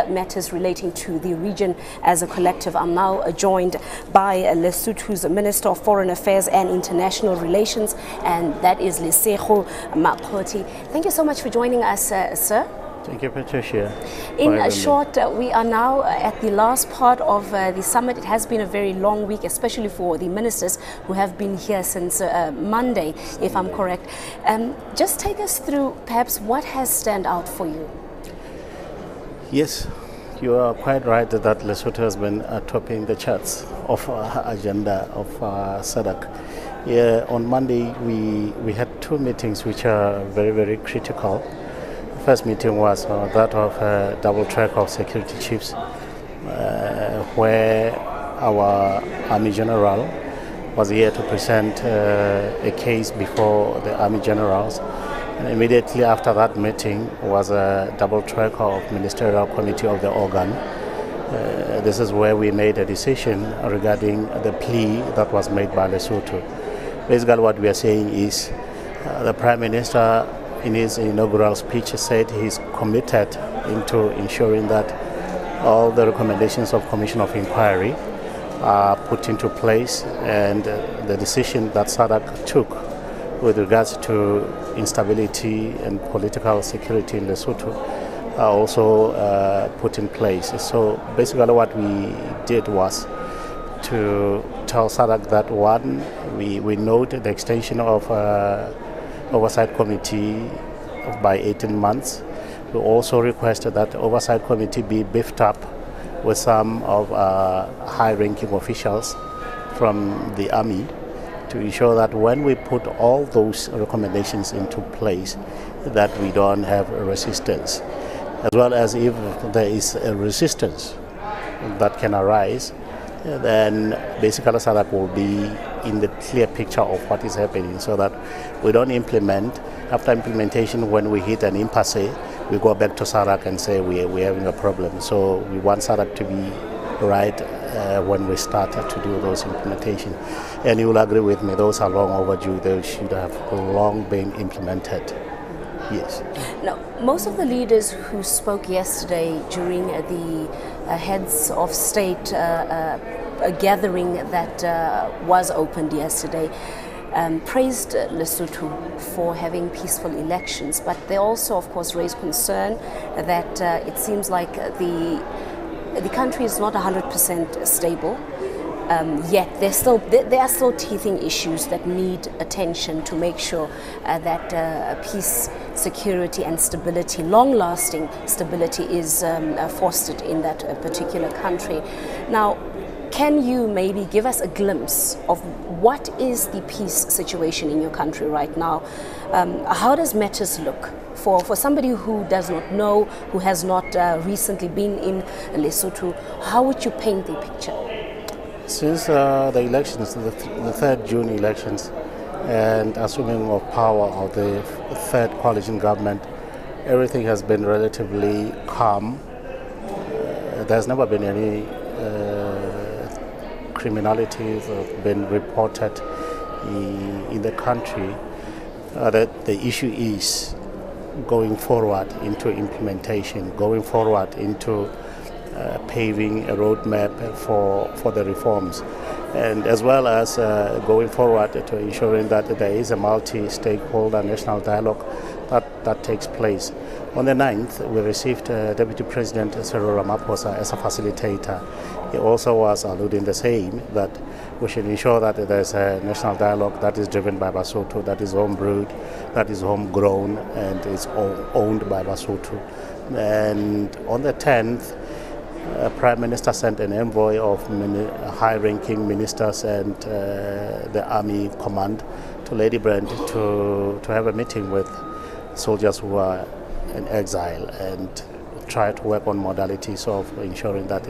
matters relating to the region as a collective. I'm now joined by Lesotho's Minister of Foreign Affairs and International Relations, and that is Lesego Mapoti. Thank you so much for joining us, sir. Thank you, Patricia. In short, we are now at the last part of the summit. It has been a very long week, especially for the ministers who have been here since Monday, if I'm correct. Just take us through perhaps what has stand out for you. Yes, you are quite right that Lesotho has been topping the charts of agenda of SADC. Yeah, on Monday we had two meetings which are very, very critical. First meeting was that of double track of security chiefs, where our Army General was here to present a case before the Army Generals. And immediately after that meeting was a double track of Ministerial Committee of the organ. This is where we made a decision regarding the plea that was made by Lesotho. Basically what we are saying is the Prime Minister in his inaugural speech said he's committed into ensuring that all the recommendations of Commission of Inquiry are put into place, and the decision that SADC took with regards to instability and political security in Lesotho are also put in place. So basically what we did was to tell SADC that one, we note the extension of Oversight Committee by 18 months. We also requested that the Oversight Committee be beefed up with some of high-ranking officials from the Army to ensure that when we put all those recommendations into place, that we don't have resistance. As well as if there is a resistance that can arise, then basically SADC will be in the clear picture of what is happening, so that we don't implement. After implementation, when we hit an impasse, we go back to SADC and say we're having a problem. So we want SADC to be right when we start to do those implementation. And you will agree with me, those are long overdue. They should have long been implemented. Yes. Now, most of the leaders who spoke yesterday during the heads of state gathering that was opened yesterday praised Lesotho for having peaceful elections, but they also, of course, raised concern that it seems like the country is not 100% stable. Yet there are still teething issues that need attention to make sure that peace, security and stability, long-lasting stability is fostered in that particular country. Now, can you maybe give us a glimpse of what is the peace situation in your country right now? How does matters look for somebody who does not know, who has not recently been in Lesotho? How would you paint the picture? Since the elections, the 3rd June elections, and assuming of power of the third coalition government, everything has been relatively calm. There's never been any criminality that been reported in the country. The issue is going forward into implementation, going forward into paving a roadmap for the reforms, and as well as going forward to ensuring that there is a multi-stakeholder national dialogue that takes place. On the 9th, we received Deputy President Cyril Ramaphosa as a facilitator. He also was alluding the same, that we should ensure that there's a national dialogue that is driven by Basotho, that is homebrewed, that is homegrown, and is owned by Basotho. And on the 10th, Prime Minister sent an envoy of high-ranking ministers and the Army Command to Lady Brand to have a meeting with soldiers who are in exile and try to work on modalities of ensuring that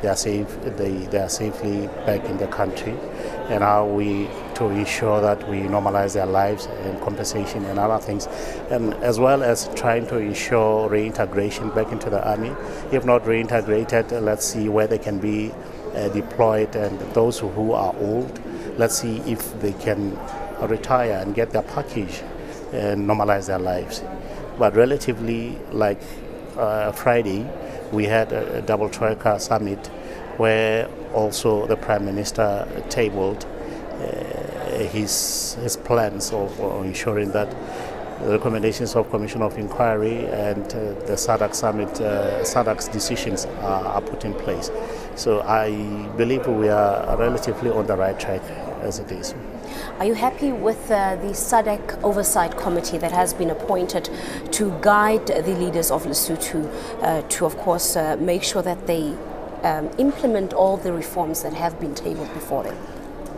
they are safe, they are safely back in the country, and how we to ensure that we normalize their lives and compensation and other things, and as well as trying to ensure reintegration back into the army. If not reintegrated, let's see where they can be deployed, and those who are old, let's see if they can retire and get their package and normalize their lives. But relatively, like Friday, we had a double tracker summit where also the Prime Minister tabled his plans of ensuring that the recommendations of Commission of Inquiry and the SADC Summit, SADC's decisions are put in place. So I believe we are relatively on the right track as it is. Are you happy with the SADC Oversight Committee that has been appointed to guide the leaders of Lesotho to, of course, make sure that they implement all the reforms that have been tabled before them?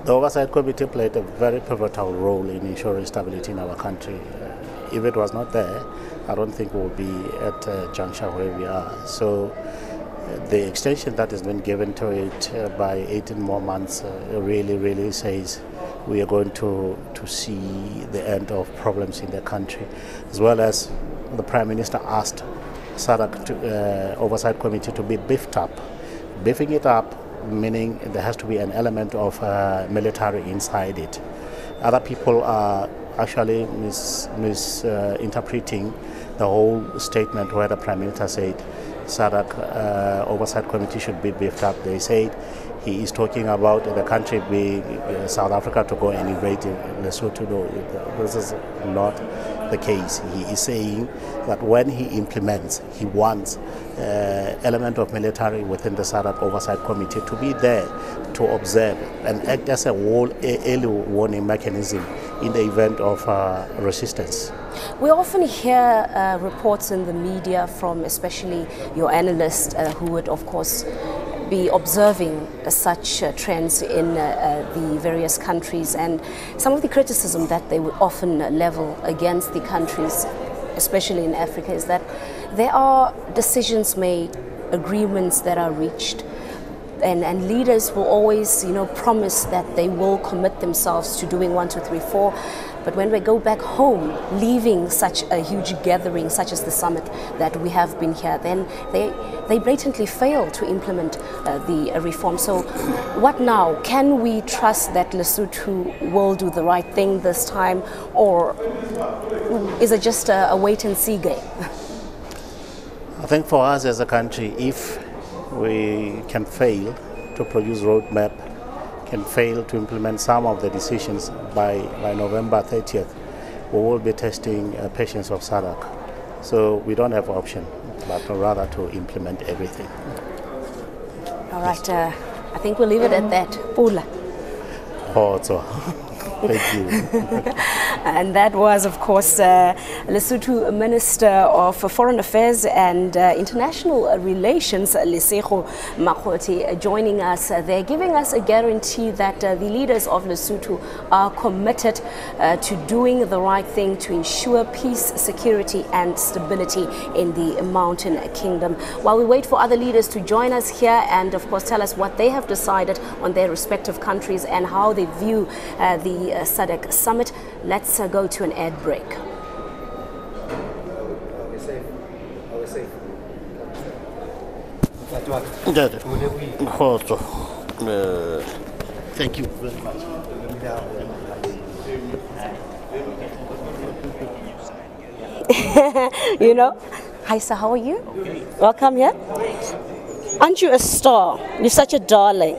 The Oversight Committee played a very pivotal role in ensuring stability in our country. If it was not there, I don't think we would be at a juncture where we are. So the extension that has been given to it by 18 more months really says we are going to see the end of problems in the country, as well as the Prime Minister asked SADC Oversight Committee to be beefed up. Beefing it up meaning there has to be an element of military inside it. Other people are actually misinterpreting the whole statement where the Prime Minister said SADC Oversight Committee should be beefed up. They said he is talking about the country being South Africa to go and invade Lesotho. No, this is not the case. He is saying that when he implements, he wants element of military within the SADC Oversight Committee to be there to observe and act as a early warning mechanism in the event of resistance. We often hear reports in the media from especially your analysts who would, of course, be observing such trends in the various countries, and some of the criticism that they would often level against the countries, especially in Africa, is that there are decisions made, agreements that are reached, and leaders will always, promise that they will commit themselves to doing 1, 2, 3, 4. But when we go back home, leaving such a huge gathering, such as the summit that we have been here, then they blatantly fail to implement the reform. So what now? Can we trust that Lesotho will do the right thing this time, or is it just a wait-and-see game? I think for us as a country, if we can fail to produce roadmap, can fail to implement some of the decisions by November 30th, we will be testing patience of SADC. So we don't have option, but rather to implement everything. All right, I think we'll leave it at that. Pula. Thank you. And that was, of course, Lesotho Minister of Foreign Affairs and International Relations, Lesego Makgothi, joining us. They're giving us a guarantee that the leaders of Lesotho are committed to doing the right thing to ensure peace, security and stability in the Mountain Kingdom. While we wait for other leaders to join us here and, of course, tell us what they have decided on their respective countries and how they view the SADC Summit, let's go to an ad break. Thank you very much. Hi sir, how are you? Okay. Welcome here. Aren't you a star? You're such a darling.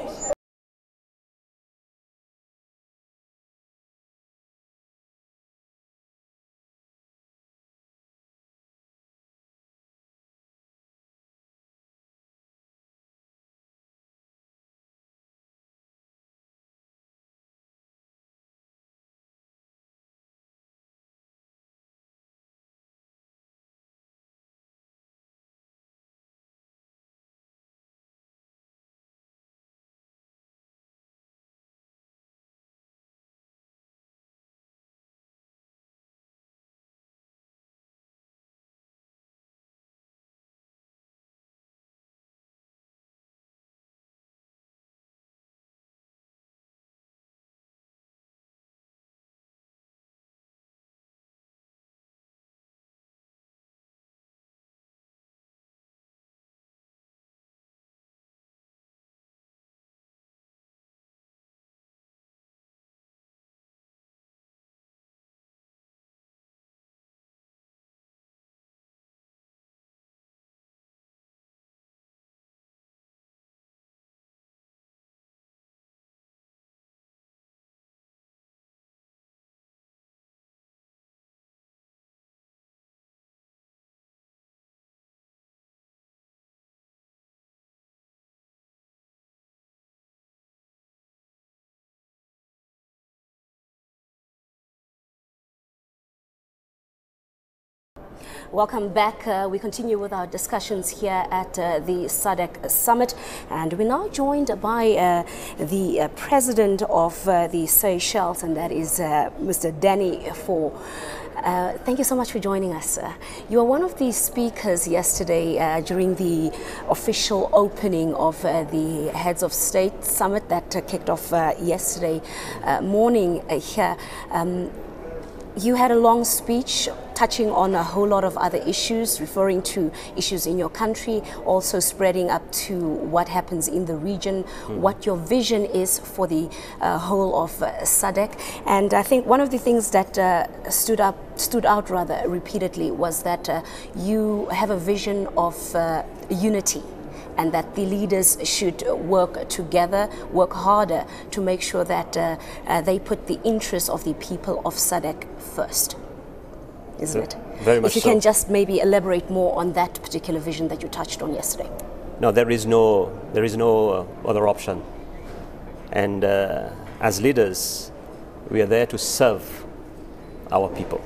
Welcome back. We continue with our discussions here at the SADC Summit, and we're now joined by the President of the Seychelles, and that is Mr. Danny Fo. Thank you so much for joining us. You are one of the speakers yesterday during the official opening of the Heads of State Summit that kicked off yesterday morning here. You had a long speech touching on a whole lot of other issues, referring to issues in your country, also spreading up to what happens in the region, what your vision is for the whole of SADC. And I think one of the things that stood out rather repeatedly was that you have a vision of unity, and that the leaders should work together, work harder to make sure that they put the interests of the people of SADC first, isn't it? Very much so. If you can just maybe elaborate more on that particular vision that you touched on yesterday. No, there is no other option. And as leaders, we are there to serve our people,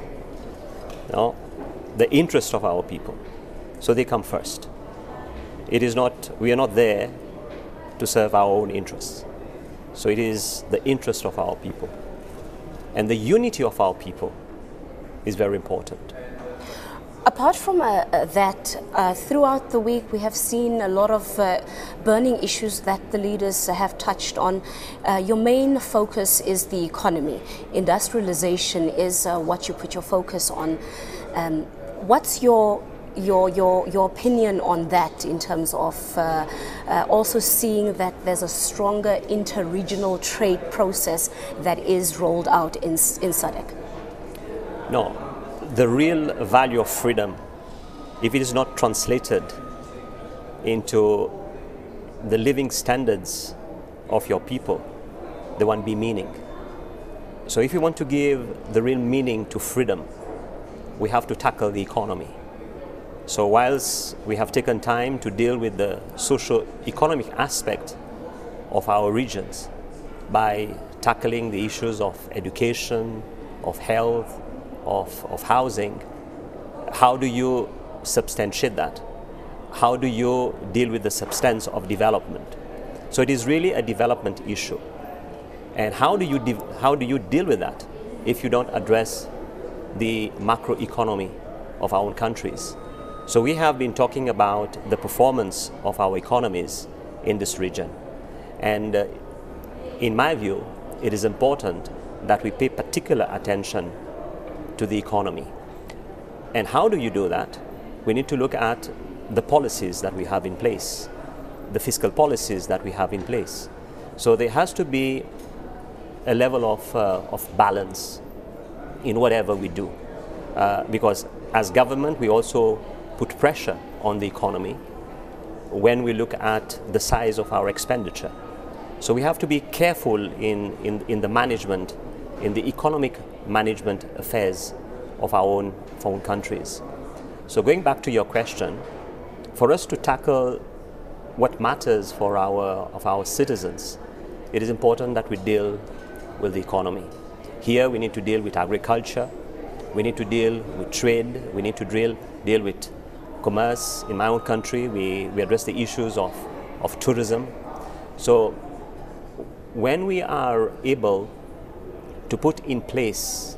the interest of our people. So they come first. We are not there to serve our own interests. So it is the interest of our people. And the unity of our people is very important. Apart from that, throughout the week we have seen a lot of burning issues that the leaders have touched on. Your main focus is the economy. Industrialization is what you put your focus on. What's your opinion on that, in terms of also seeing that there's a stronger inter-regional trade process that is rolled out in SADC? No, the real value of freedom, if it is not translated into the living standards of your people, there won't be meaning. So if you want to give the real meaning to freedom, we have to tackle the economy. So whilst we have taken time to deal with the socio-economic aspect of our regions by tackling the issues of education, of health, of housing, how do you substantiate that? How do you deal with the substance of development? So it is really a development issue. And how do you deal with that if you don't address the macroeconomy of our own countries? So we have been talking about the performance of our economies in this region. And in my view, it is important that we pay particular attention to the economy. And how do you do that? We need to look at the policies that we have in place, the fiscal policies that we have in place. So there has to be a level of balance in whatever we do. Because as government, we also put pressure on the economy when we look at the size of our expenditure. So we have to be careful in the management, in the economic management affairs of our own countries. So going back to your question, for us to tackle what matters for our citizens, it is important that we deal with the economy. Here we need to deal with agriculture, we need to deal with trade, we need to deal with commerce. In my own country, we address the issues of tourism. So when we are able to put in place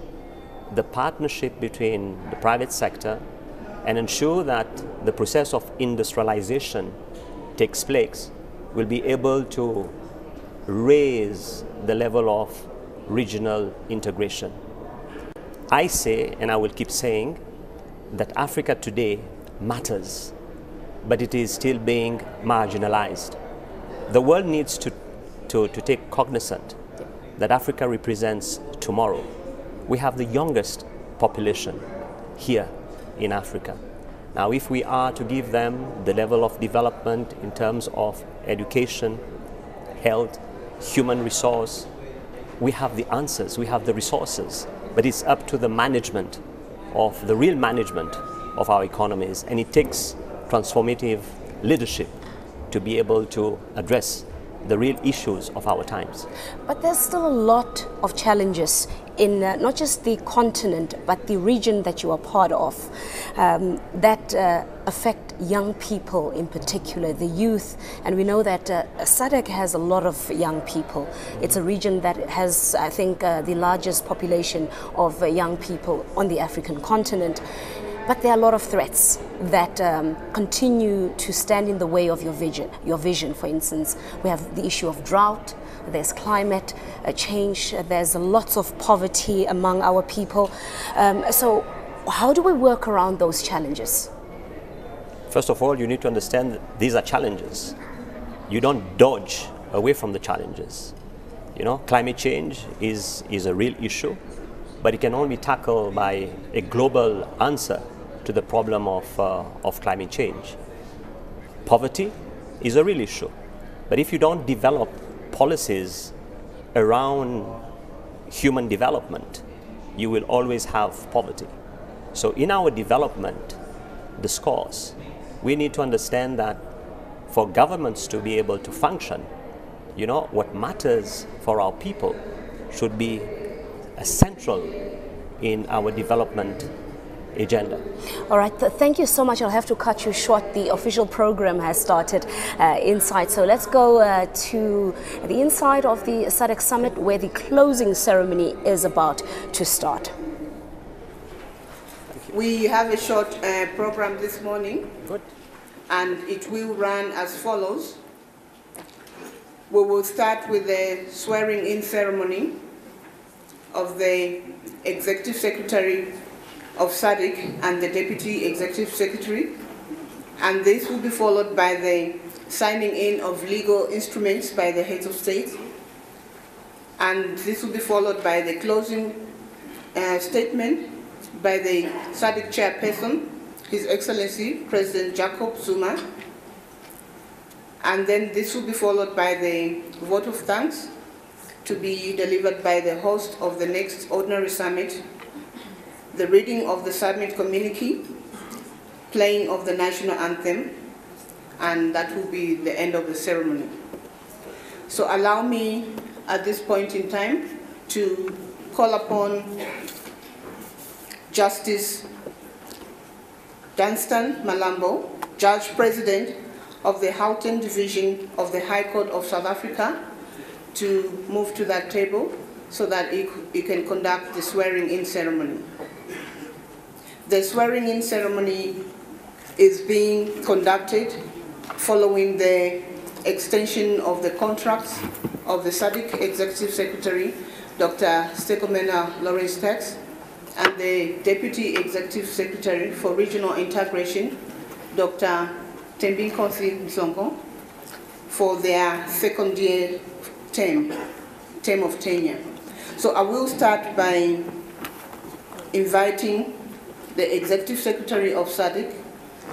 the partnership between the private sector and ensure that the process of industrialization takes place, we'll be able to raise the level of regional integration. I say, and I will keep saying, that Africa today matters, but it is still being marginalized. The world needs to take cognizance that Africa represents tomorrow. We have the youngest population here in Africa. Now, if we are to give them the level of development in terms of education, health, human resource, we have the answers, we have the resources, but it's up to the management of the real management of our economies, and it takes transformative leadership to be able to address the real issues of our times. But there's still a lot of challenges in not just the continent, but the region that you are part of, that affect young people in particular, the youth. And we know that SADC has a lot of young people. It's a region that has, I think, the largest population of young people on the African continent. But there are a lot of threats that continue to stand in the way of your vision. Your vision, for instance, we have the issue of drought, there's climate change, there's lots of poverty among our people. So how do we work around those challenges? First of all, you need to understand that these are challenges. You don't dodge away from the challenges. You know, climate change is a real issue, but it can only be tackled by a global answer to the problem of climate change. Poverty is a real issue, but if you don't develop policies around human development, you will always have poverty. So in our development discourse, we need to understand that for governments to be able to function, you know, what matters for our people should be central in our development agenda. All right, thank you so much. I'll have to cut you short. The official program has started inside. So let's go to the inside of the SADC Summit, where the closing ceremony is about to start. We have a short program this morning. Good. And it will run as follows. We will start with the swearing-in ceremony of the Executive Secretary of SADC and the Deputy Executive Secretary, and this will be followed by the signing in of legal instruments by the heads of state, and this will be followed by the closing statement by the SADC chairperson, His Excellency President Jacob Zuma, and then this will be followed by the vote of thanks to be delivered by the host of the next ordinary summit, the reading of the summit communique, playing of the national anthem, and that will be the end of the ceremony. So allow me at this point in time to call upon Justice Dunstan Malambo, Judge President of the Gauteng Division of the High Court of South Africa, to move to that table so that he can conduct the swearing-in ceremony. The swearing-in ceremony is being conducted following the extension of the contracts of the SADC Executive Secretary, Dr. Stekomena Lawrence Tax, and the Deputy Executive Secretary for Regional Integration, Dr. Tembinkosi Msongo, for their second-year term of tenure. So I will start by inviting the Executive Secretary of SADC,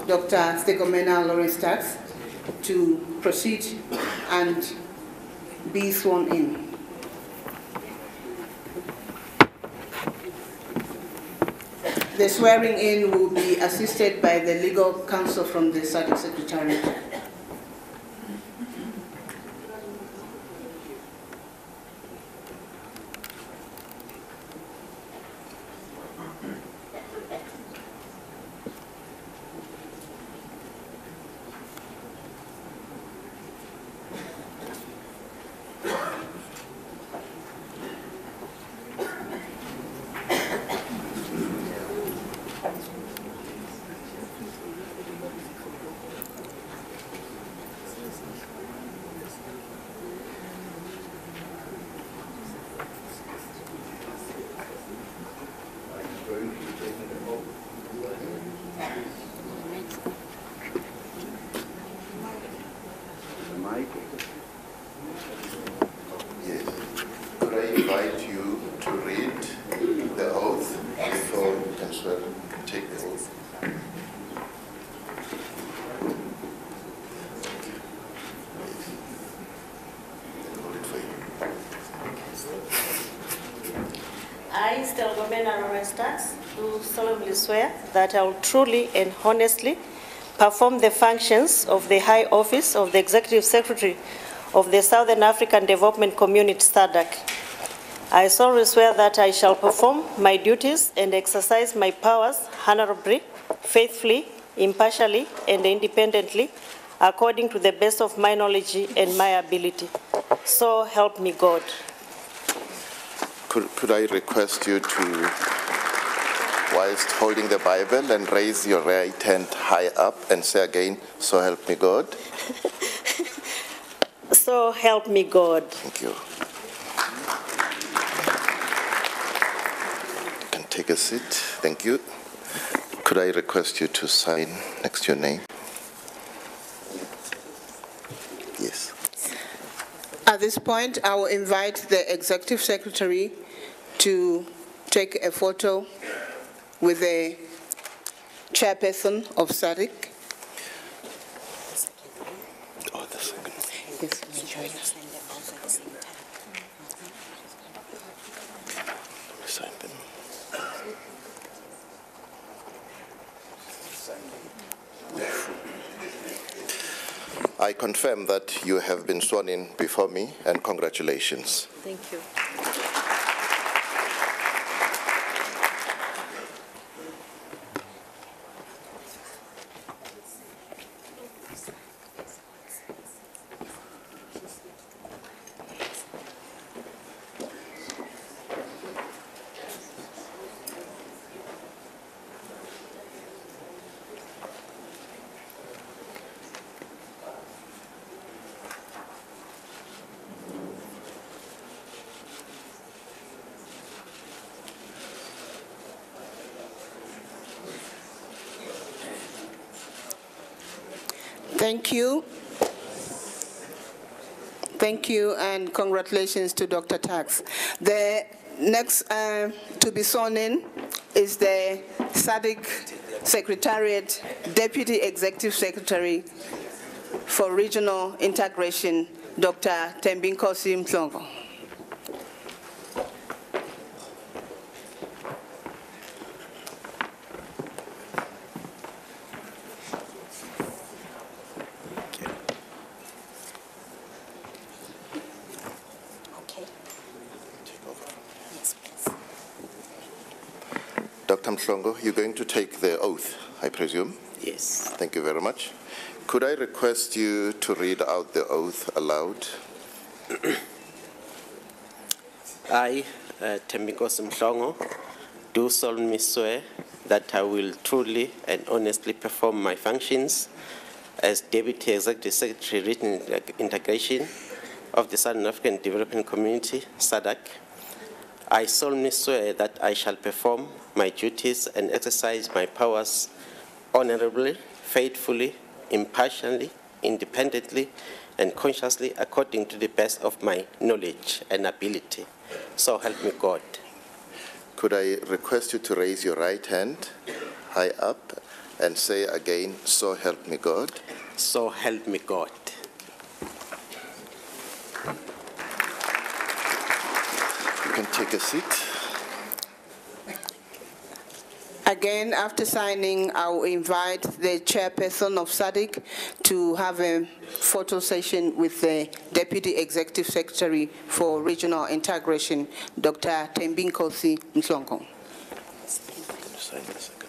Dr. Stekomena Lawrence Tax, to proceed and be sworn in. The swearing in will be assisted by the legal counsel from the SADC Secretariat. Yes. Could I invite you to read the oath before you can swear? Take the oath. I, Stekomena Lawrence Tax, do solemnly swear that I will truly and honestly perform the functions of the High Office of the Executive Secretary of the Southern African Development Community SADC. I solemnly swear that I shall perform my duties and exercise my powers honorably, faithfully, impartially, and independently, according to the best of my knowledge and my ability. So help me God. Could I request you to, whilst holding the Bible, and raise your right hand high up and say again, so help me God? So help me God. Thank you. You can take a seat. Thank you. Could I request you to sign next to your name? Yes. At this point, I will invite the Executive Secretary to take a photo with the chairperson of SADC. Oh, the second. Yes. Sign them. I confirm that you have been sworn in before me, and congratulations. Thank you. Thank you. Thank you, and congratulations to Dr. Tax. The next to be sworn in is the SADC Secretariat Deputy Executive Secretary for Regional Integration, Dr. Thembinkosi Mhlongo. Dr. Mhlongo, you're going to take the oath, I presume? Yes. Thank you very much. Could I request you to read out the oath aloud? I, Thembinkosi Mhlongo, do solemnly swear that I will truly and honestly perform my functions as Deputy Executive Secretary Regional Integration of the Southern African Development Community, SADC. I solemnly swear that I shall perform my duties and exercise my powers honorably, faithfully, impartially, independently, and consciously according to the best of my knowledge and ability. So help me God. Could I request you to raise your right hand high up and say again, so help me God? So help me God. You can take a seat. Again, after signing, I will invite the chairperson of SADC to have a photo session with the Deputy Executive Secretary for Regional Integration, Dr. Thembinkosi Mhlongo. Sign the second one.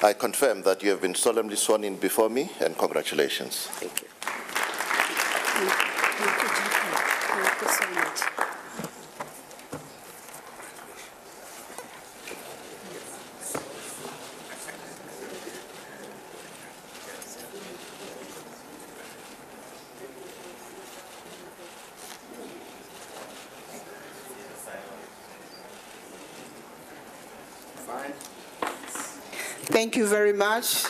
I confirm that you have been solemnly sworn in before me, and congratulations. Thank you. Thank you so much. Thank you very much.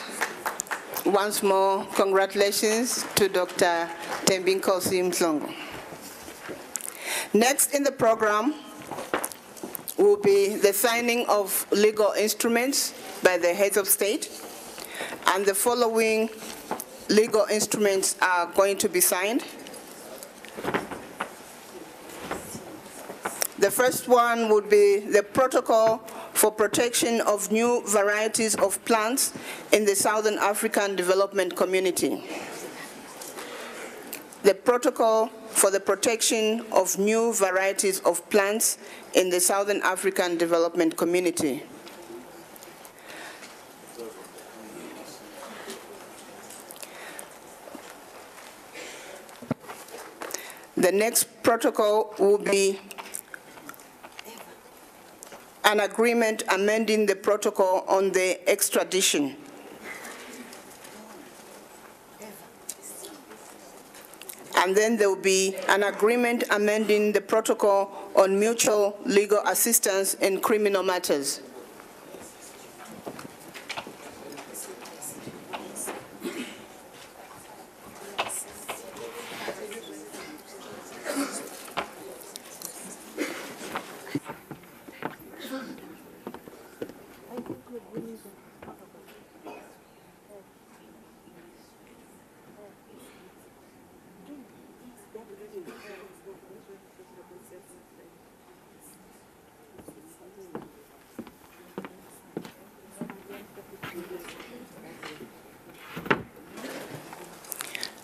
Once more, congratulations to Dr. Thembinkosi Mhlongo. Next in the program will be the signing of legal instruments by the heads of state, and the following legal instruments are going to be signed. The first one would be the Protocol for Protection of New Varieties of Plants in the Southern African Development Community. The Protocol for the Protection of New Varieties of Plants in the Southern African Development Community. The next protocol will be an agreement amending the protocol on the extradition. And then there will be an agreement amending the protocol on mutual legal assistance in criminal matters.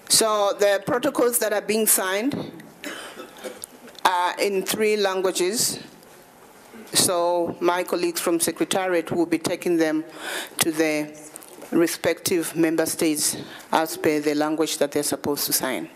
So the protocols that are being signed are in 3 languages. So my colleagues from Secretariat will be taking them to the respective member states as per the language that they're supposed to sign.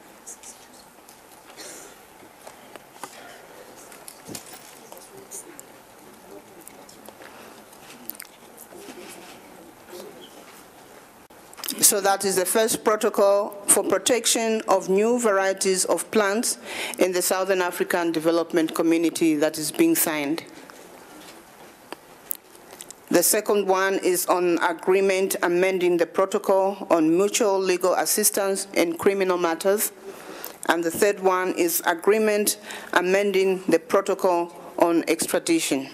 So that is the first protocol for protection of new varieties of plants in the Southern African Development Community that is being signed. The second one is on agreement amending the protocol on mutual legal assistance in criminal matters. And the third one is agreement amending the protocol on extradition.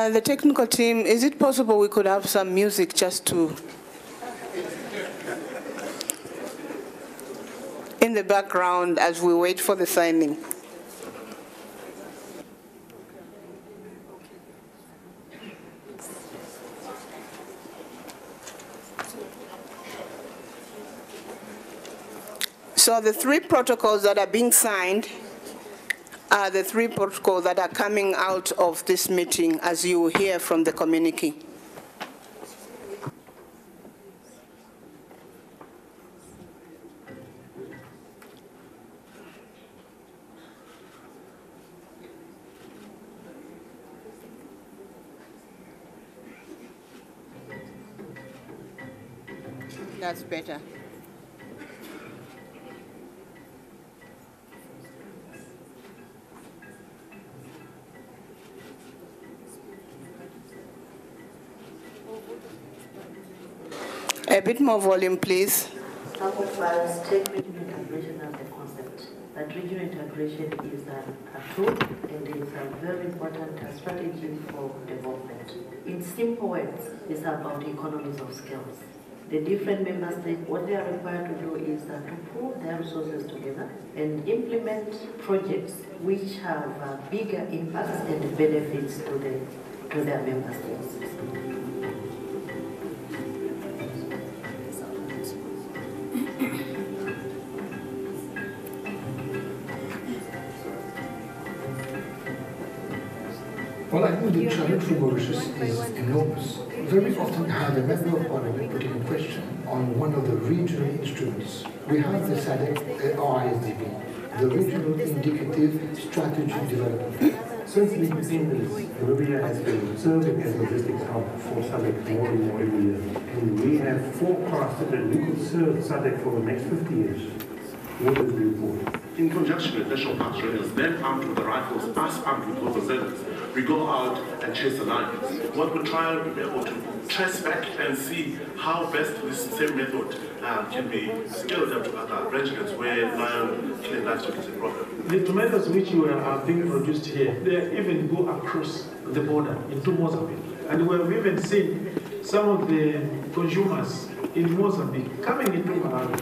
The technical team, is it possible we could have some music just to, in the background as we wait for the signing? So the 3 protocols that are being signed are the 3 protocols that are coming out of this meeting, as you hear from the communique. That's better. A bit more volume, please. Some of us take regional integration as a concept, that regional integration is a tool and is a very important strategy for development. In simple words, it's about economies of scales. The different member states, what they are required to do is to pool their resources together and implement projects which have bigger impacts and benefits to their member states. Well, I think the challenge for Mauritius is enormous. Very often have a member of parliament putting a question on one of the regional instruments. We have the SADC RISDB, the Regional Indicative Strategy Development. Since the independence, Namibia has been serving as a logistics hub for SADC more and more every year. And we have forecasted that we could serve SADC for the next 50 years. What is the report? In conjunction with national parks rangers, men armed with the rifles, us armed with local servants, we go out and chase the lions. What we're trying to be able to trace back and see how best this same method can be scaled up to other regiments where lion killing livestock is a problem. The tomatoes which are being produced here, they even go across the border into Mozambique. And we've even seen some of the consumers in Mozambique coming into Malawi.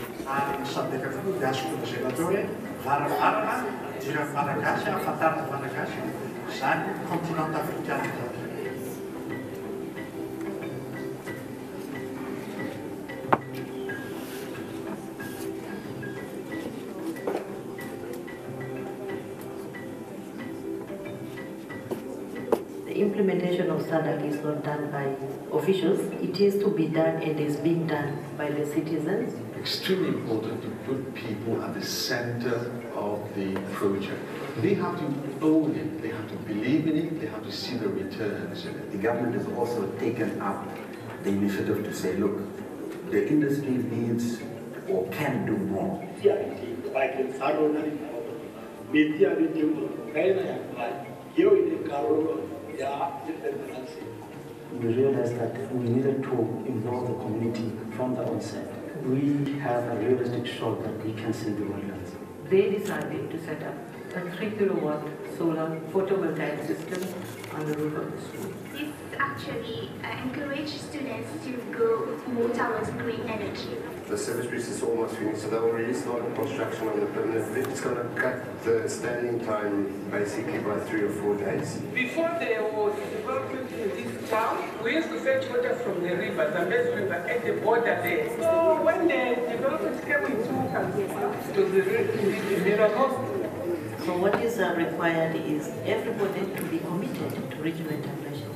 The implementation of SADC is not done by officials. It is to be done and is being done by the citizens. Extremely important to put people at the center of the project. They have to own it, they have to believe in it, they have to see the returns in it. The government has also taken up the initiative to say, look, the industry needs or can do more. We realized that we needed to involve the community from the onset. We have a realistic shot that we can save the wetlands. They decided to set up a 3-kilowatt solar photovoltaic system on the roof of the school. This actually encourages students to go more towards green energy. The service bridge is almost finished, so they will really start the construction on the permanent bit. It's going to cut the standing time basically by 3 or 4 days. Before there was development in this town, we used to fetch water from the river, the Zambezi River, at the border there. So when the development came into it was the miracle. So what is required is everybody to be committed to regional integration.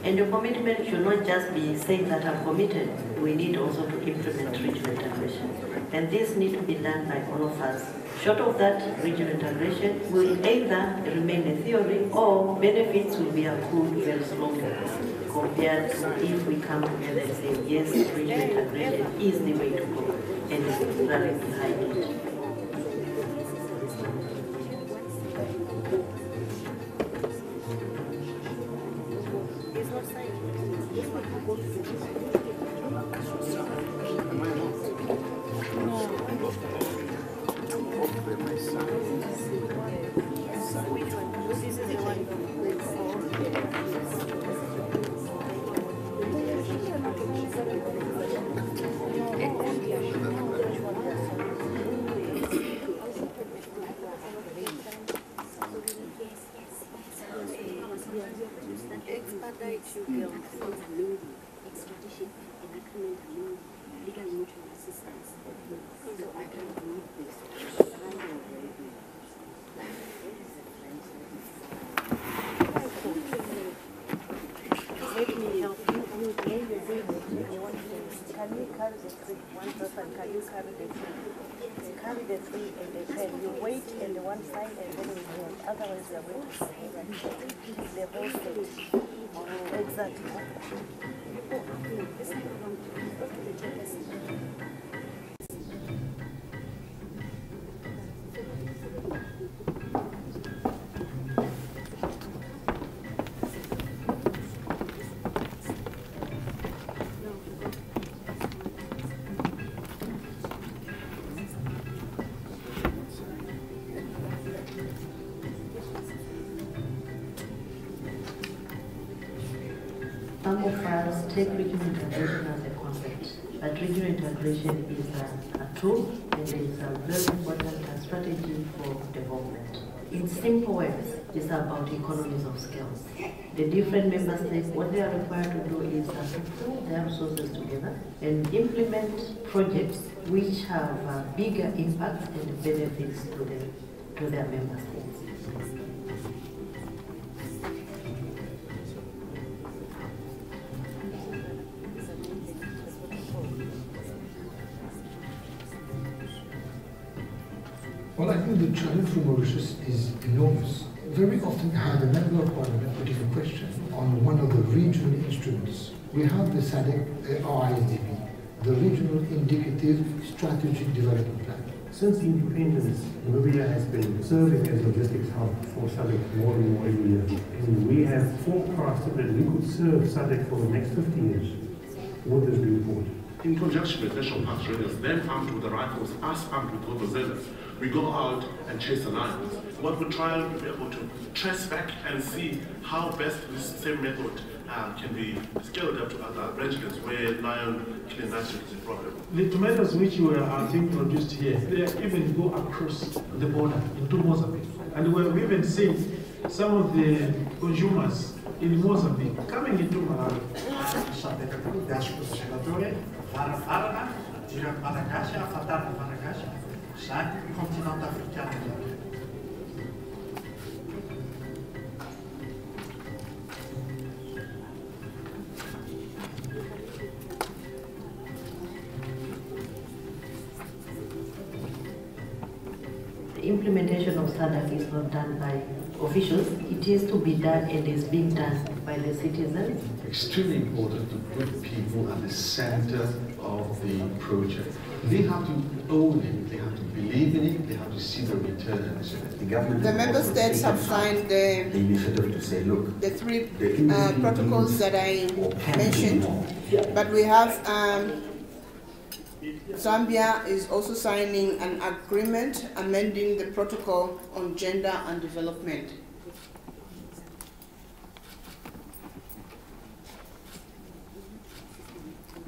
And the commitment should not just be saying that I'm committed. We need also to implement regional integration. And this needs to be done by all of us. Short of that, regional integration will either remain a theory or benefits will be accrued very slowly compared to if we come together and say, yes, regional integration is the way to go and rally behind it. carry the three. One person, can you carry the three? You carry the three and the pen. You wait in the one side and then you move. Otherwise, you are going to see the whole state. Exactly. Some of us take regional integration as a concept, but regional integration is a tool and is a very important strategy for development. In simple words, it's about economies of scale. The different member states, what they are required to do is to pool their resources together and implement projects which have bigger impacts and benefits to their member states. Well, I think the challenge for Mauritius is enormous. Very often have a member of parliament putting a question on one of the regional instruments. We have the SADC RISDP, the Regional Indicative Strategic Development Plan. Since independence, Namibia has been serving as a logistics hub for SADC more and more every year. And we have forecasted that we could serve SADC for the next 50 years with this new report. In conjunction with national parks rangers, them armed with the rifles, us armed with overzealous, we go out and chase the lions. What we're trying to be able to trace back and see how best this same method can be scaled up to other rangelands where lion killing livestock is a problem. The tomatoes which are being produced here, they even go across the border into Mozambique. And we've even seen some of the consumers in Mozambique coming into Malawi. The implementation of SADC is not done by officials. It is to be done and is being done by the citizens. Extremely important to put people at the center of the project. They have to own it, they have to believe in it, they have to see the returns. The member states have signed the initiative to say, look, the three protocols that I mentioned, but we have Zambia is also signing an agreement amending the protocol on gender and development.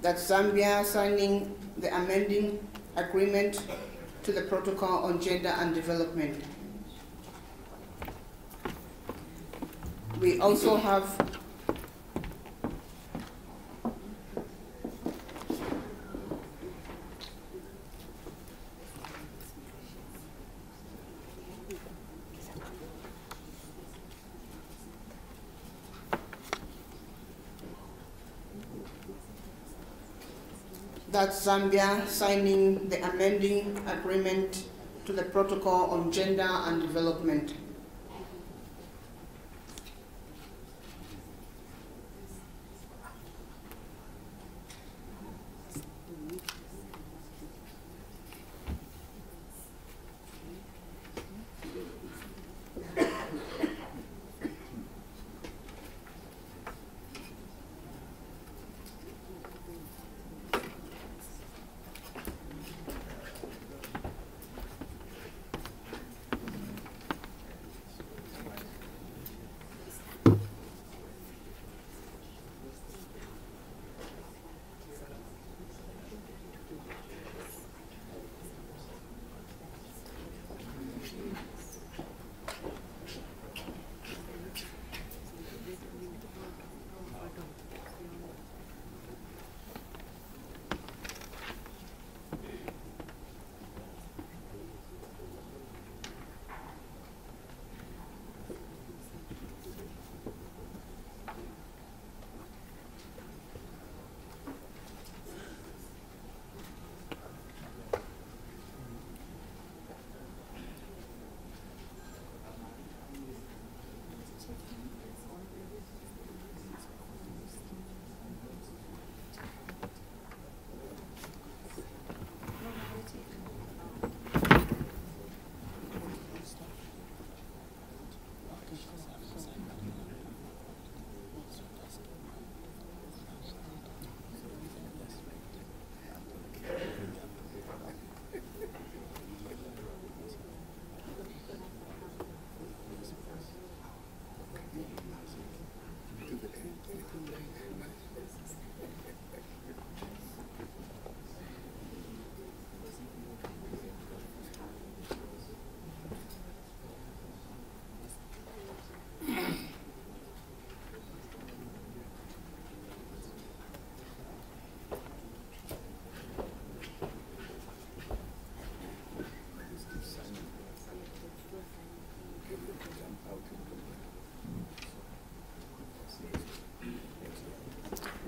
That's Zambia signing the amending agreement to the protocol on gender and development. We also have that's Zambia signing the amending agreement to the protocol on gender and development.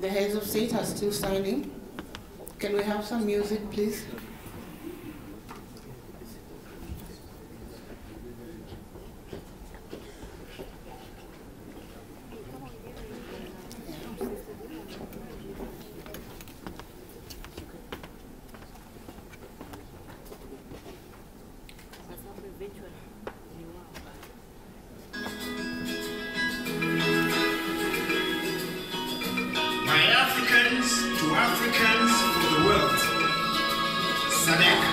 The heads of state are still signing. Can we have some music, please? Africans for the world. SADC.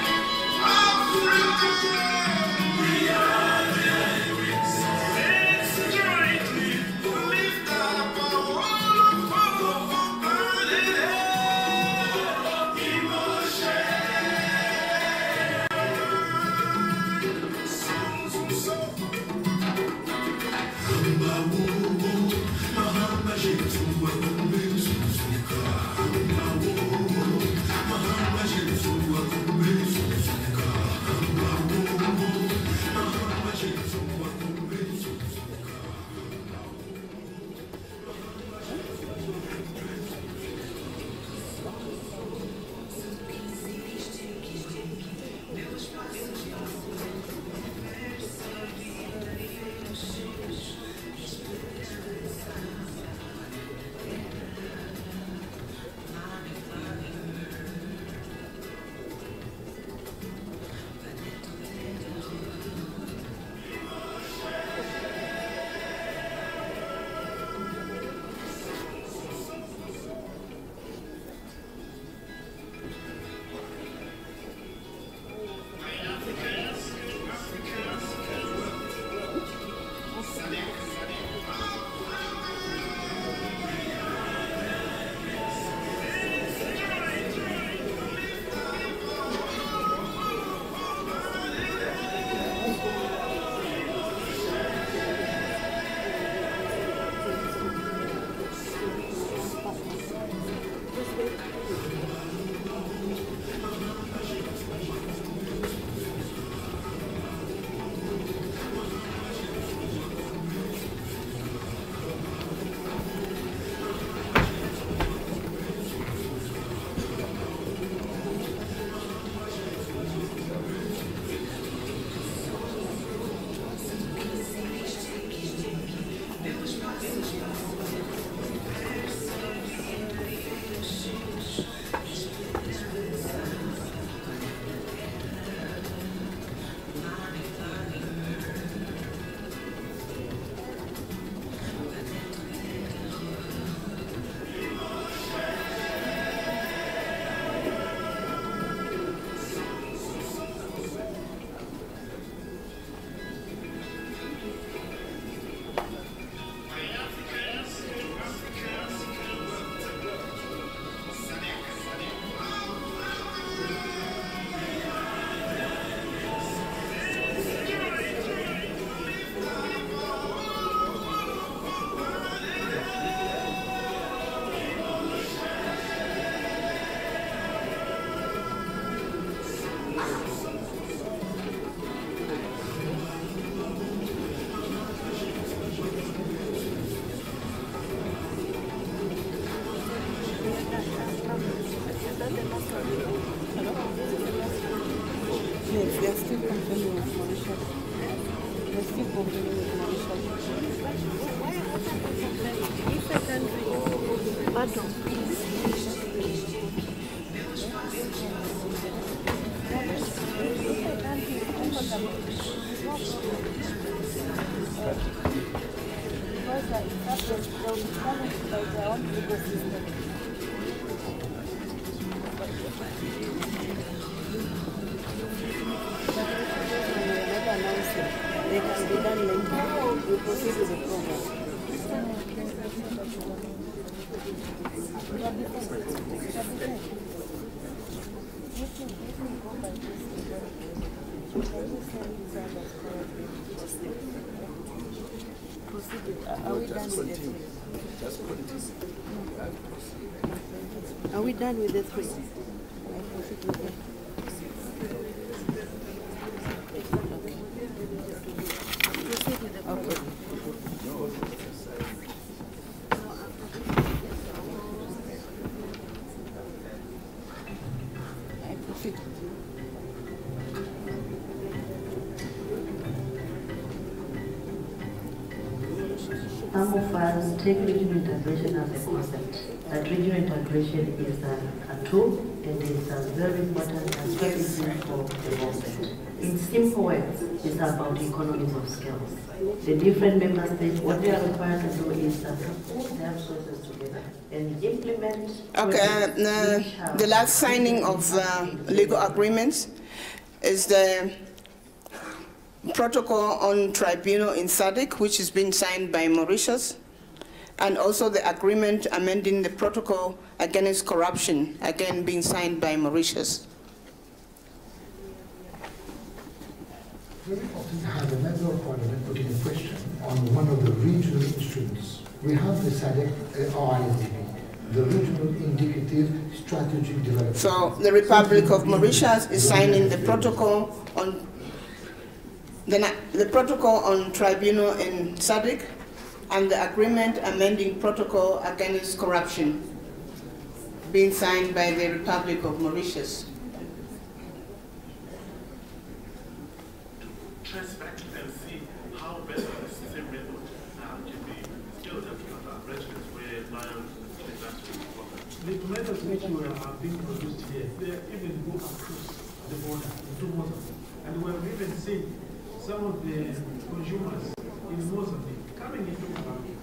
We are the Irish. Let's jointly lift up our burden. Are we done with the three? some of us take regional integration as a concept, that regional integration is a tool and is a very important strategy for development. In simple words, it's about economies of scale. The different member states, what they are required to do is to put their resources together and implement. Okay, the last signing of legal agreements is the protocol on tribunal in SADC, which has been signed by Mauritius, and also the agreement amending the protocol against corruption, again being signed by Mauritius. Very often have a member of parliament putting a question on one of the regional instruments. We have the SADC RISDP, the Regional Indicative Strategic Development. So the Republic of Mauritius is signing the protocol on the protocol on tribunal in SADC and the agreement amending protocol against corruption being signed by the Republic of Mauritius. Trace back and see how best this same method can be scaled up to other arrangements where lions the methods which are being produced here, they even go across the border into Mozambique. And we have even seen some of the consumers in Mozambique coming into Mozambique.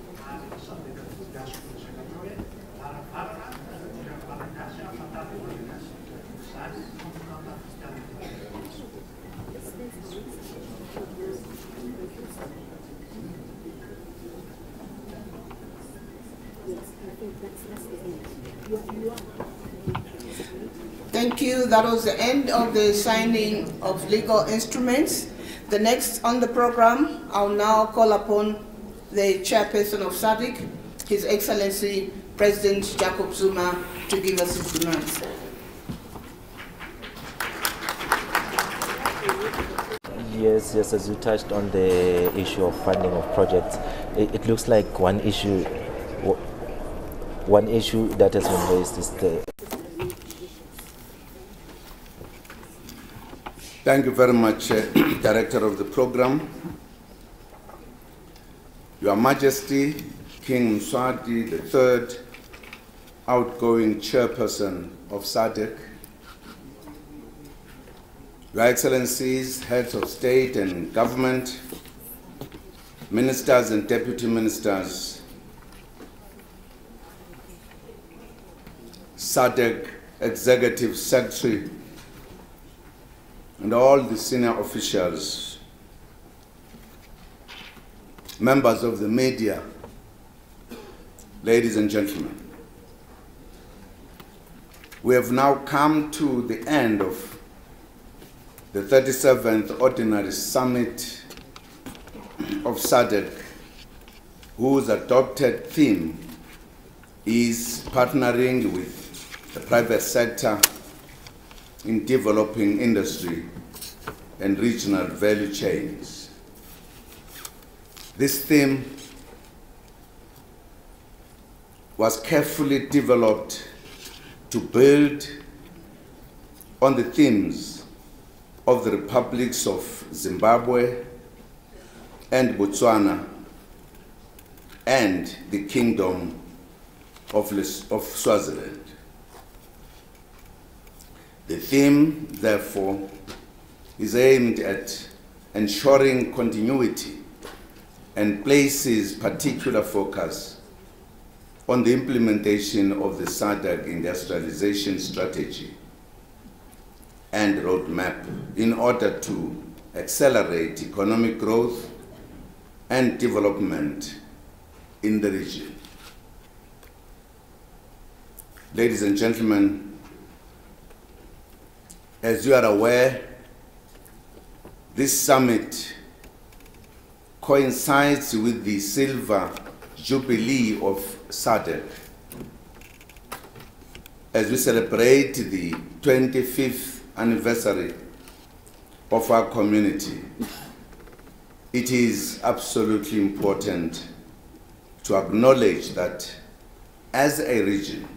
Thank you. That was the end of the signing of legal instruments. The next on the program, I'll now call upon the chairperson of SADC, His Excellency President Jacob Zuma, to give us his remarks. Yes, as you touched on the issue of funding of projects, it looks like one issue that has been raised is the... Thank you very much, Director of the Program. Your Majesty, King Mswati III, outgoing Chairperson of SADC, Your Excellencies, Heads of State and Government, Ministers and Deputy Ministers, SADC Executive Secretary, and all the senior officials, members of the media, ladies and gentlemen. We have now come to the end of the 37th Ordinary Summit of SADC, whose adopted theme is partnering with the private sector in developing industry and regional value chains. This theme was carefully developed to build on the themes of the republics of Zimbabwe and Botswana and the Kingdom of Swaziland. The theme, therefore, is aimed at ensuring continuity and places particular focus on the implementation of the SADC industrialization strategy and roadmap in order to accelerate economic growth and development in the region. Ladies and gentlemen, as you are aware, this summit coincides with the Silver Jubilee of SADC as we celebrate the 25th anniversary of our community. It is absolutely important to acknowledge that as a region,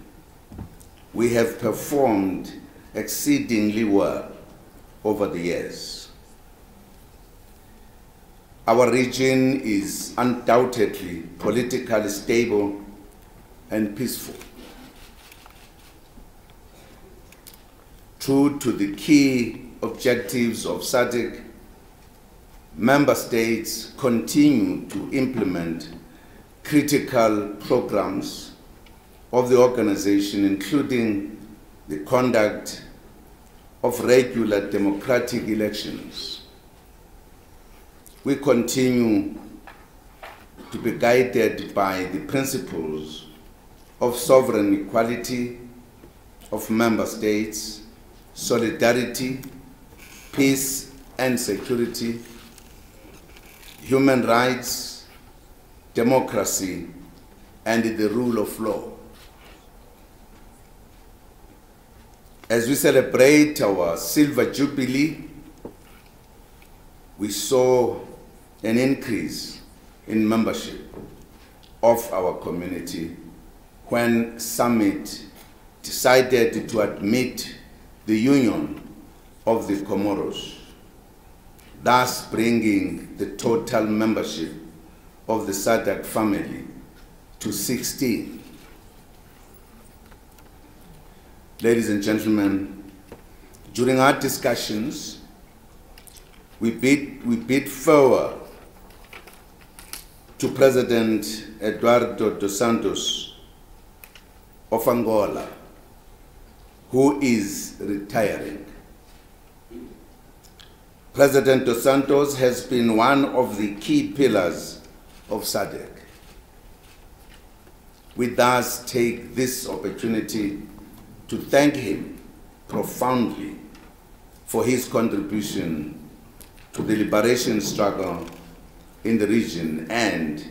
we have performed exceedingly well over the years. Our region is undoubtedly politically stable and peaceful. True to the key objectives of SADC, member states continue to implement critical programs of the organization, including the conduct of regular democratic elections. We continue to be guided by the principles of sovereign equality of member states, solidarity, peace and security, human rights, democracy, and the rule of law. As we celebrate our Silver Jubilee, we saw an increase in membership of our community when Summit decided to admit the Union of the Comoros, thus bringing the total membership of the SADC family to 16. Ladies and gentlemen, during our discussions, we bid farewell to President Eduardo dos Santos of Angola, who is retiring. President dos Santos has been one of the key pillars of SADC. We thus take this opportunity to thank him profoundly for his contribution to the liberation struggle in the region and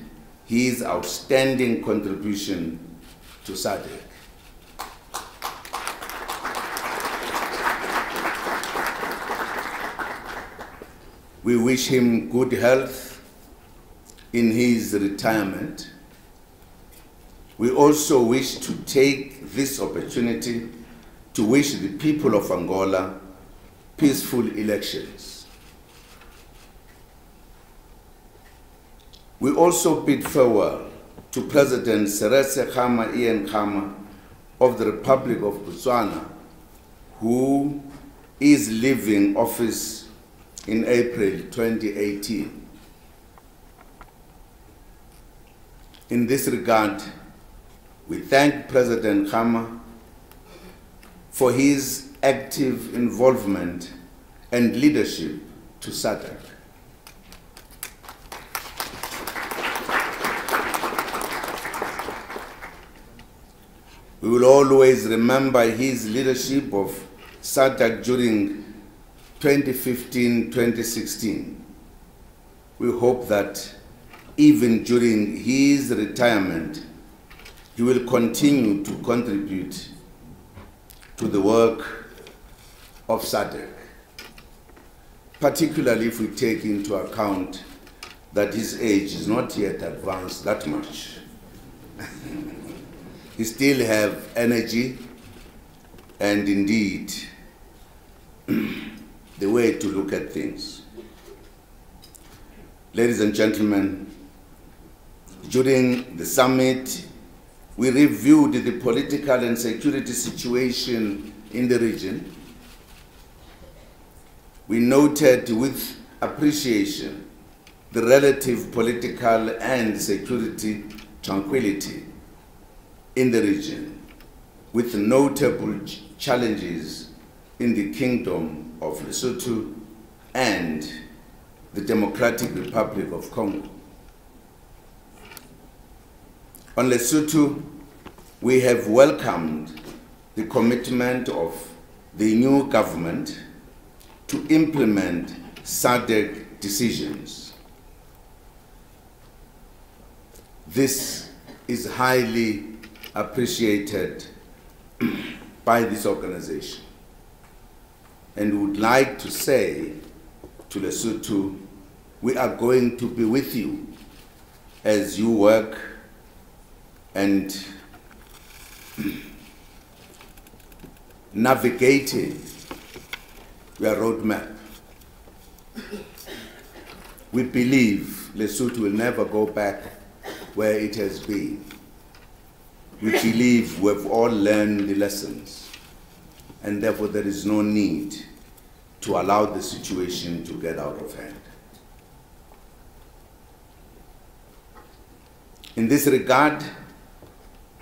his outstanding contribution to SADC. We wish him good health in his retirement. We also wish to take this opportunity to wish the people of Angola peaceful elections. We also bid farewell to President Seretse Khama Ian Khama of the Republic of Botswana, who is leaving office in April 2018. In this regard, we thank President Khama for his active involvement and leadership to SADC. We will always remember his leadership of SADC during 2015-2016. We hope that even during his retirement, he will continue to contribute to the work of SADC, particularly if we take into account that his age is not yet advanced that much. He still has energy and indeed the way to look at things. Ladies and gentlemen, during the summit, we reviewed the political and security situation in the region. We noted with appreciation the relative political and security tranquility in the region, with notable challenges in the Kingdom of Lesotho and the Democratic Republic of Congo. On Lesotho, we have welcomed the commitment of the new government to implement SADC decisions. This is highly appreciated by this organization, and would like to say to Lesotho, we are going to be with you as you work and navigating your roadmap. we believe Lesotho will never go back where it has been. We believe we have all learned the lessons, and therefore there is no need to allow the situation to get out of hand. In this regard,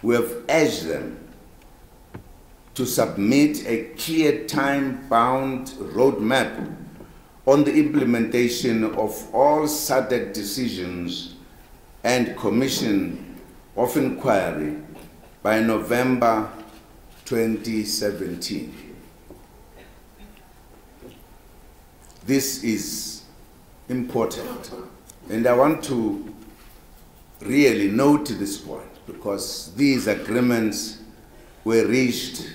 we have urged them to submit a clear time-bound roadmap on the implementation of all SADC decisions and commission of inquiry by November 2017. This is important, and I want to really note this point, because these agreements were reached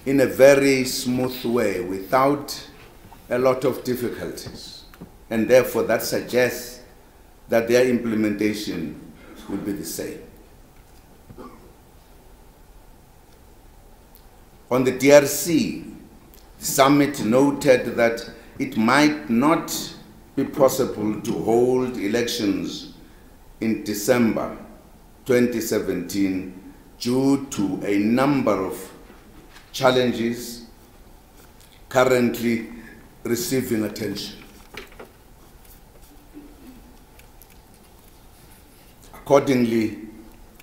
in a very smooth way without a lot of difficulties, and therefore that suggests that their implementation will be the same. On the DRC, the summit noted that it might not be possible to hold elections in December 2017 due to a number of challenges currently receiving attention. Accordingly,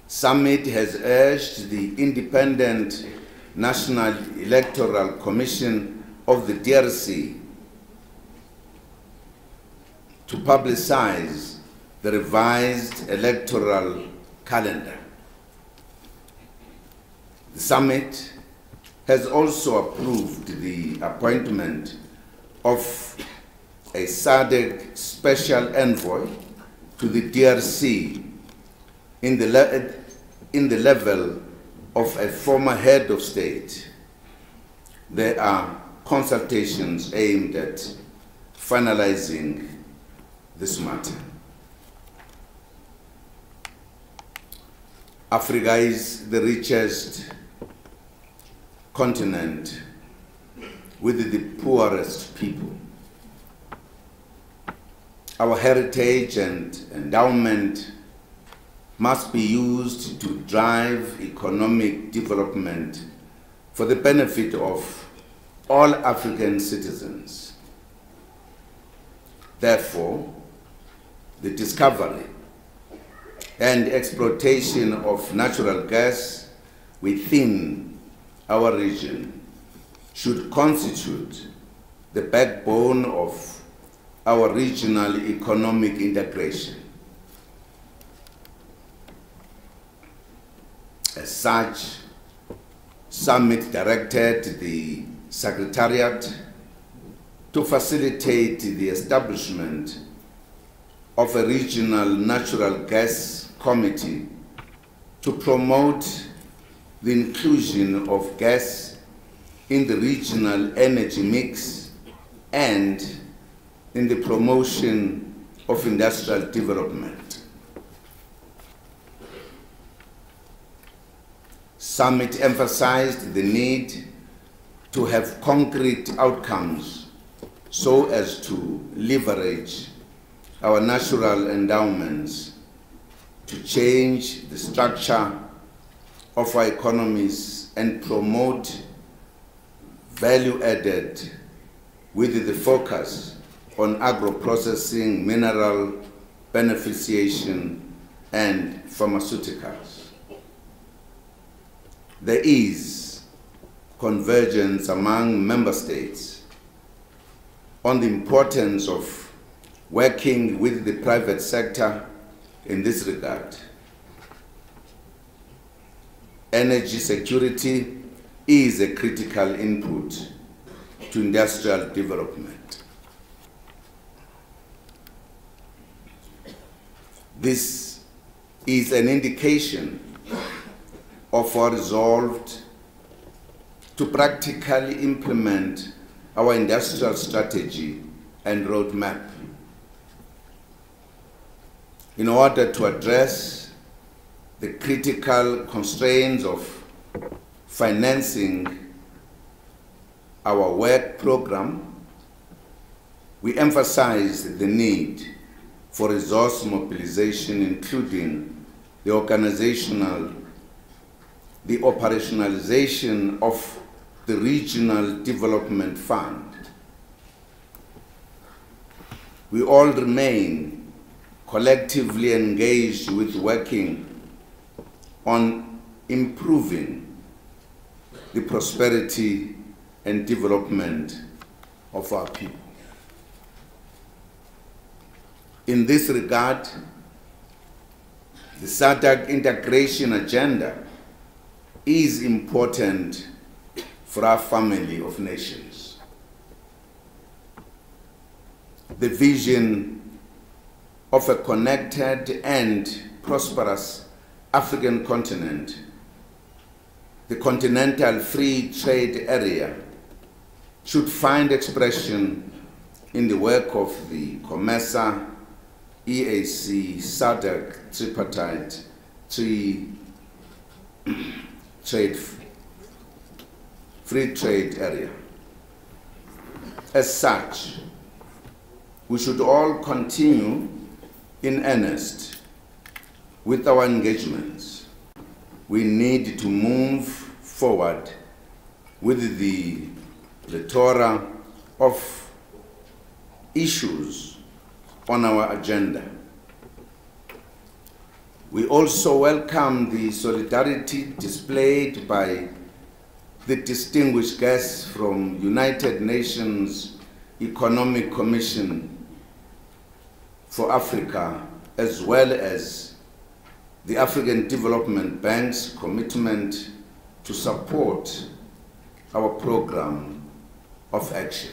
Summit has urged the Independent National Electoral Commission of the DRC to publicize the revised electoral calendar. The Summit has also approved the appointment of a SADC special envoy to the DRC in the level of a former head of state. There are consultations aimed at finalizing this matter. Africa is the richest continent with the poorest people. Our heritage and endowment must be used to drive economic development for the benefit of all African citizens. Therefore, the discovery and exploitation of natural gas within our region should constitute the backbone of our regional economic integration. As such, Summit directed the Secretariat to facilitate the establishment of a regional natural gas committee to promote the inclusion of gas in the regional energy mix and in the promotion of industrial development. Summit emphasized the need to have concrete outcomes so as to leverage our natural endowments to change the structure of our economies and promote value added with the focus on agro-processing, mineral beneficiation, and pharmaceuticals. There is convergence among member states on the importance of working with the private sector in this regard. Energy security is a critical input to industrial development. This is an indication of our resolve to practically implement our industrial strategy and roadmap in order to address the critical constraints of financing our work program we emphasized the need for resource mobilization, including the operationalization of the Regional Development Fund. We all remain collectively engaged with working on improving the prosperity and development of our people. In this regard, the SADC integration agenda is important for our family of nations. The vision of a connected and prosperous African continent, the Continental Free Trade Area, should find expression in the work of the COMESA, EAC, SADC, tripartite, free trade area. As such, we should all continue in earnest with our engagements. We need to move forward with the plethora of issues on our agenda. We also welcome the solidarity displayed by the distinguished guests from United Nations Economic Commission for Africa, as well as the African Development Bank's commitment to support our program of action.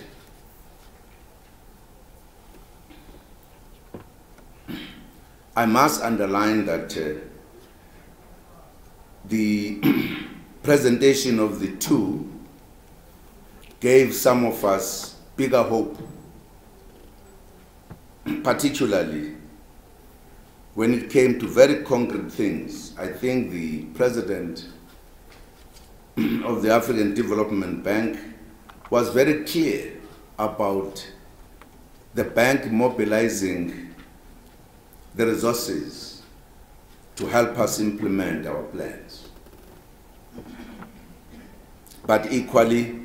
I must underline that the presentation of the two gave some of us bigger hope, particularly when it came to very concrete things. I think the president of the African Development Bank was very clear about the bank mobilizing the resources to help us implement our plans. But equally,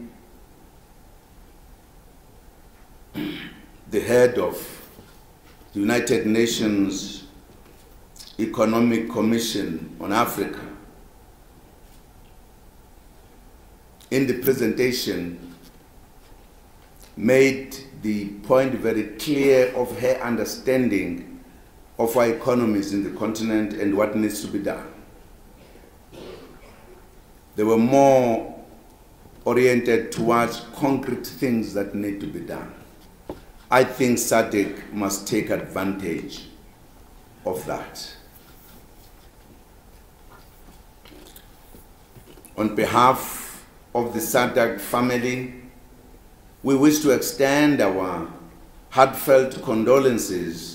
the head of the United Nations Economic Commission on Africa, in the presentation, made the point very clear of her understanding of our economies in the continent and what needs to be done. They were more oriented towards concrete things that need to be done. I think SADC must take advantage of that. On behalf of the SADC family, we wish to extend our heartfelt condolences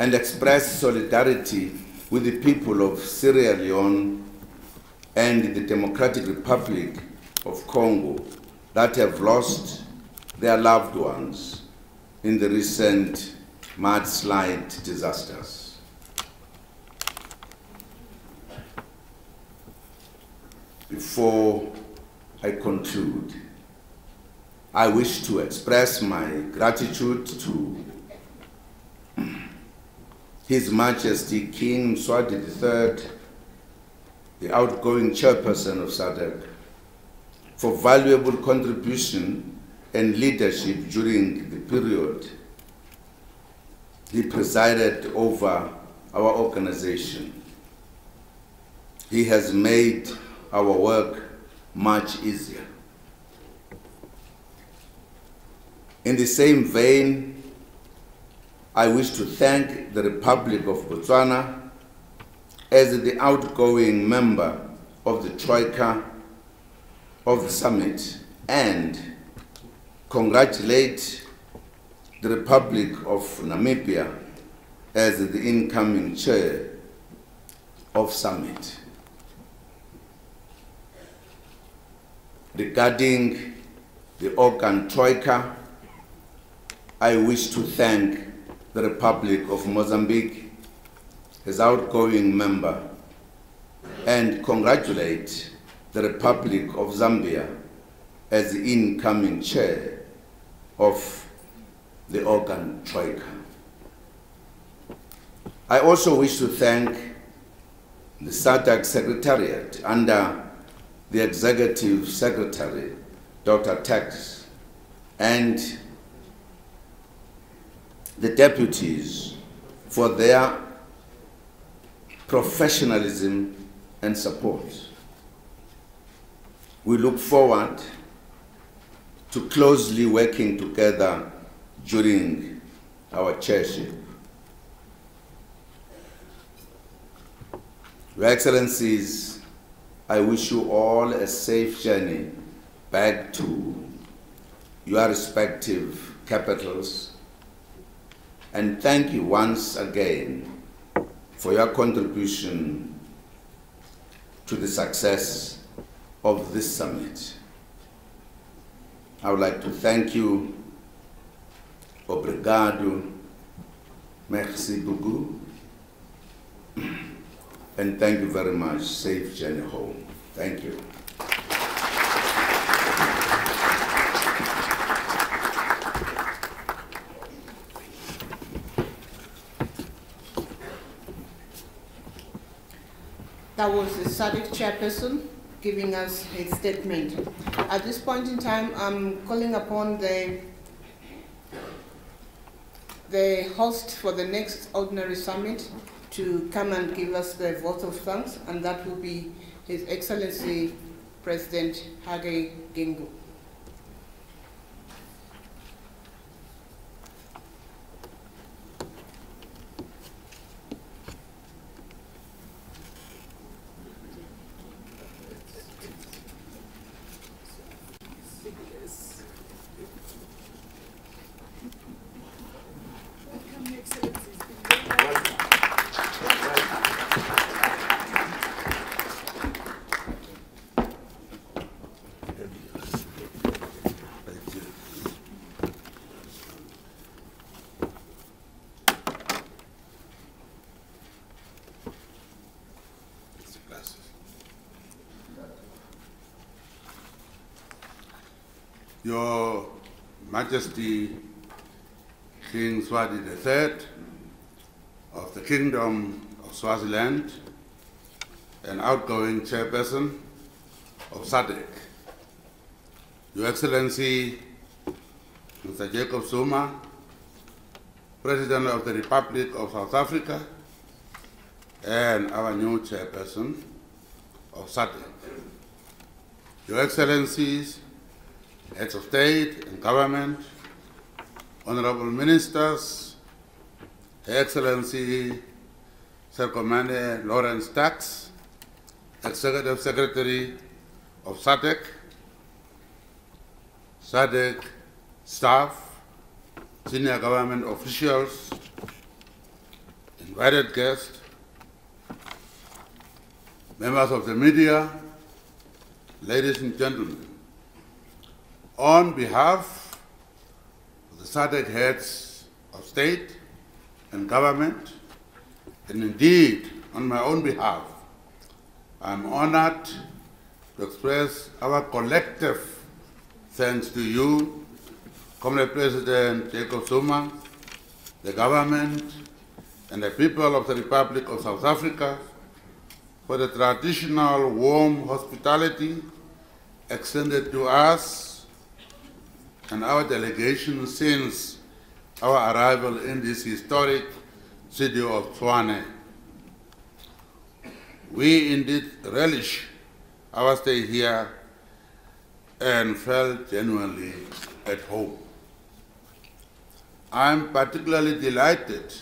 and express solidarity with the people of Sierra Leone and the Democratic Republic of Congo that have lost their loved ones in the recent mudslide disasters. Before I conclude, I wish to express my gratitude to His Majesty King Mswati III, the outgoing chairperson of SADC, for valuable contribution and leadership during the period he presided over our organization. He has made our work much easier. In the same vein, I wish to thank the Republic of Botswana as the outgoing member of the Troika of the Summit and congratulate the Republic of Namibia as the incoming chair of Summit. Regarding the organ Troika, I wish to thank the Republic of Mozambique, as outgoing member, and congratulate the Republic of Zambia as the incoming chair of the organ Troika. I also wish to thank the SADC Secretariat under the Executive Secretary, Dr. Tex, and the deputies for their professionalism and support. We look forward to closely working together during our chairship. Your Excellencies, I wish you all a safe journey back to your respective capitals, and thank you once again for your contribution to the success of this summit. I would like to thank you. Obrigado, merci beaucoup, and thank you very much. Safe journey home. Thank you. That was the SADC chairperson giving us his statement. At this point in time, I'm calling upon the host for the next ordinary summit to come and give us the vote of thanks, and that will be His Excellency President Hage Geingob. Your Majesty King Swati III of the Kingdom of Swaziland and outgoing chairperson of SADC, Your Excellency Mr. Jacob Zuma, President of the Republic of South Africa, and our new chairperson of SADC, Your Excellencies, Heads of State and Government, Honorable Ministers, Her Excellency Sir Commander Lawrence Tax, Executive Secretary of SADC, SADC staff, senior government officials, invited guests, members of the media, ladies and gentlemen. On behalf of the SADC heads of state and government, and indeed on my own behalf, I'm honored to express our collective thanks to you, Comrade President Jacob Zuma, the government, and the people of the Republic of South Africa for the traditional warm hospitality extended to us and our delegation since our arrival in this historic city of Tshwane. We indeed relish our stay here and felt genuinely at home. I'm particularly delighted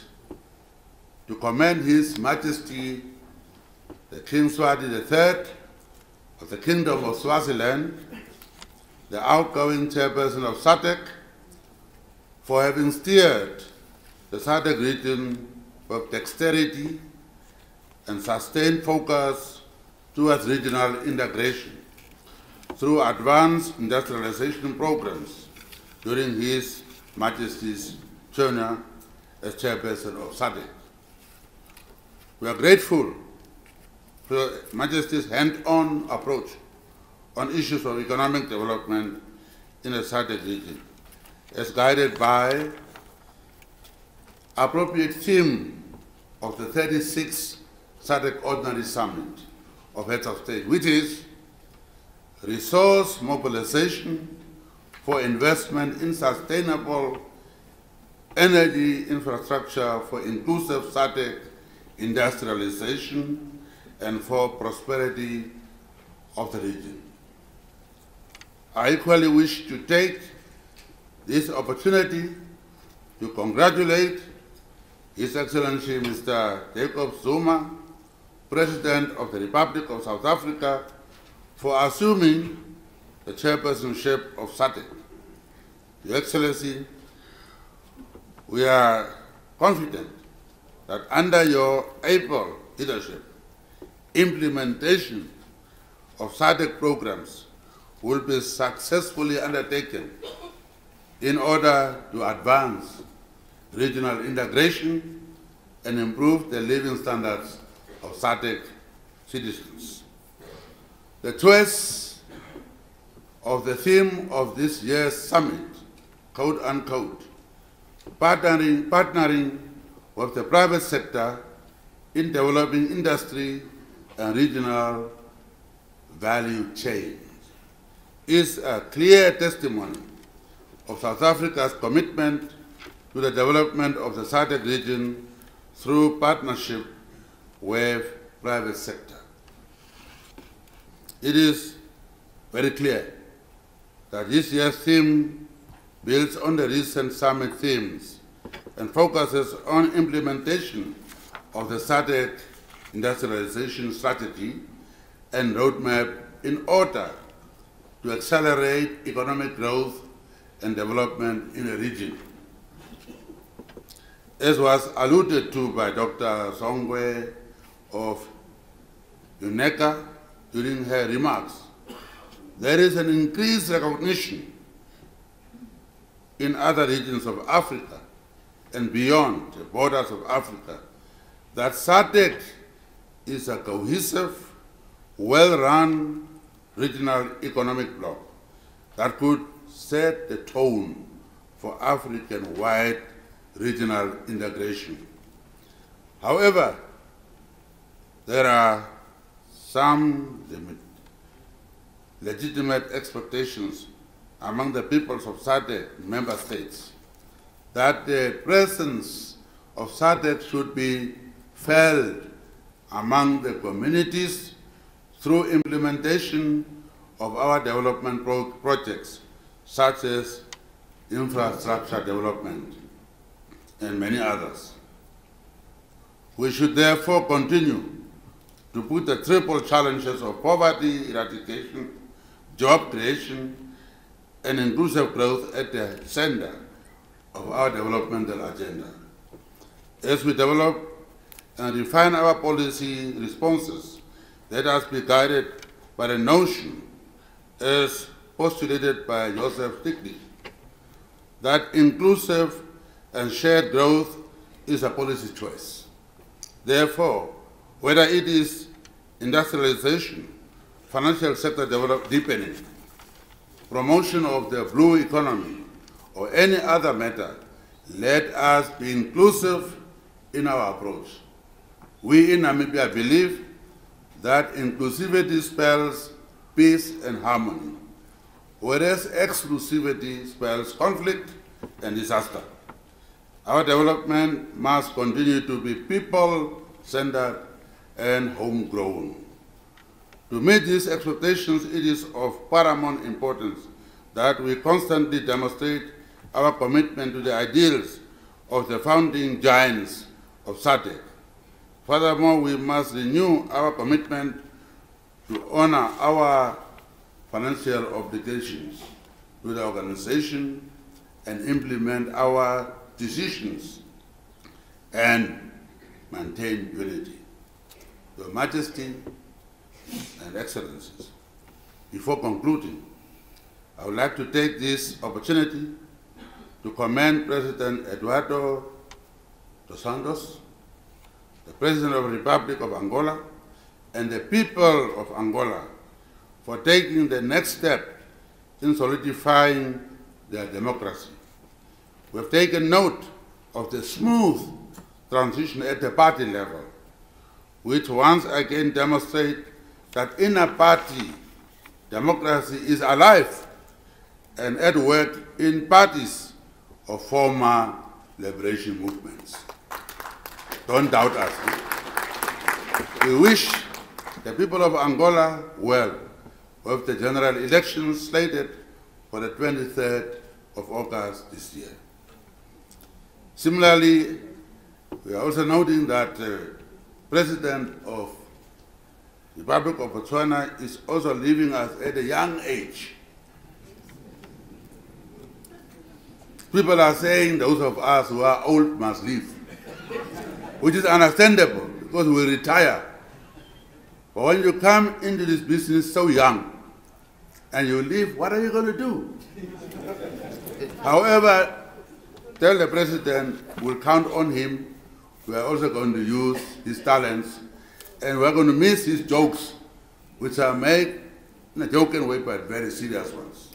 to commend His Majesty the King Swati III of the Kingdom of Swaziland, the outgoing chairperson of SADC, for having steered the SADC region with dexterity and sustained focus towards regional integration through advanced industrialization programs during his Majesty's tenure as chairperson of SADC. We are grateful for Your Majesty's hand-on approach on issues of economic development in the SADC region, as guided by appropriate theme of the 36th SADC Ordinary Summit of Heads of State, which is resource mobilization for investment in sustainable energy infrastructure for inclusive SADC industrialization and for prosperity of the region. I equally wish to take this opportunity to congratulate His Excellency Mr. Jacob Zuma, President of the Republic of South Africa, for assuming the chairpersonship of SADC. Your Excellency, we are confident that under your able leadership, implementation of SADC programs will be successfully undertaken in order to advance regional integration and improve the living standards of SADC citizens. The choice of the theme of this year's summit, quote unquote, partnering with the private sector in developing industry and regional value chains, is a clear testimony of South Africa's commitment to the development of the SADC region through partnership with private sector. It is very clear that this year's theme builds on the recent summit themes and focuses on implementation of the SADC industrialization strategy and roadmap in order to accelerate economic growth and development in the region. As was alluded to by Dr. Songwe of UNECA during her remarks, there is an increased recognition in other regions of Africa and beyond the borders of Africa that SADC is a cohesive, well-run regional economic bloc that could set the tone for African-wide regional integration. However, there are some legitimate expectations among the peoples of SADC member states that the presence of SADC should be felt among the communities through implementation of our development projects, such as infrastructure development and many others. We should therefore continue to put the triple challenges of poverty eradication, job creation, and inclusive growth at the center of our developmental agenda. As we develop and refine our policy responses, let us be guided by the notion, as postulated by Joseph Stiglitz, that inclusive and shared growth is a policy choice. Therefore, whether it is industrialization, financial sector deepening, promotion of the blue economy, or any other matter, let us be inclusive in our approach. We in Namibia believe that inclusivity spells peace and harmony, whereas exclusivity spells conflict and disaster. Our development must continue to be people-centered and homegrown. To meet these expectations, it is of paramount importance that we constantly demonstrate our commitment to the ideals of the founding giants of SADC. Furthermore, we must renew our commitment to honor our financial obligations to the organization and implement our decisions and maintain unity. Your Majesty and Excellencies, before concluding, I would like to take this opportunity to commend President Eduardo dos Santos, the President of the Republic of Angola, and the people of Angola for taking the next step in solidifying their democracy. We have taken note of the smooth transition at the party level, which once again demonstrate that in a party, democracy is alive and at work in parties of former liberation movements. Don't doubt us. We wish the people of Angola well with the general elections slated for the 23rd of August this year. Similarly, we are also noting that the President of the Republic of Botswana is also leaving us at a young age. People are saying those of us who are old must leave, which is understandable because we retire. But when you come into this business so young and you leave, what are you going to do? However, tell the President we'll count on him. We are also going to use his talents, and we're going to miss his jokes, which are made in a joking way, but very serious ones.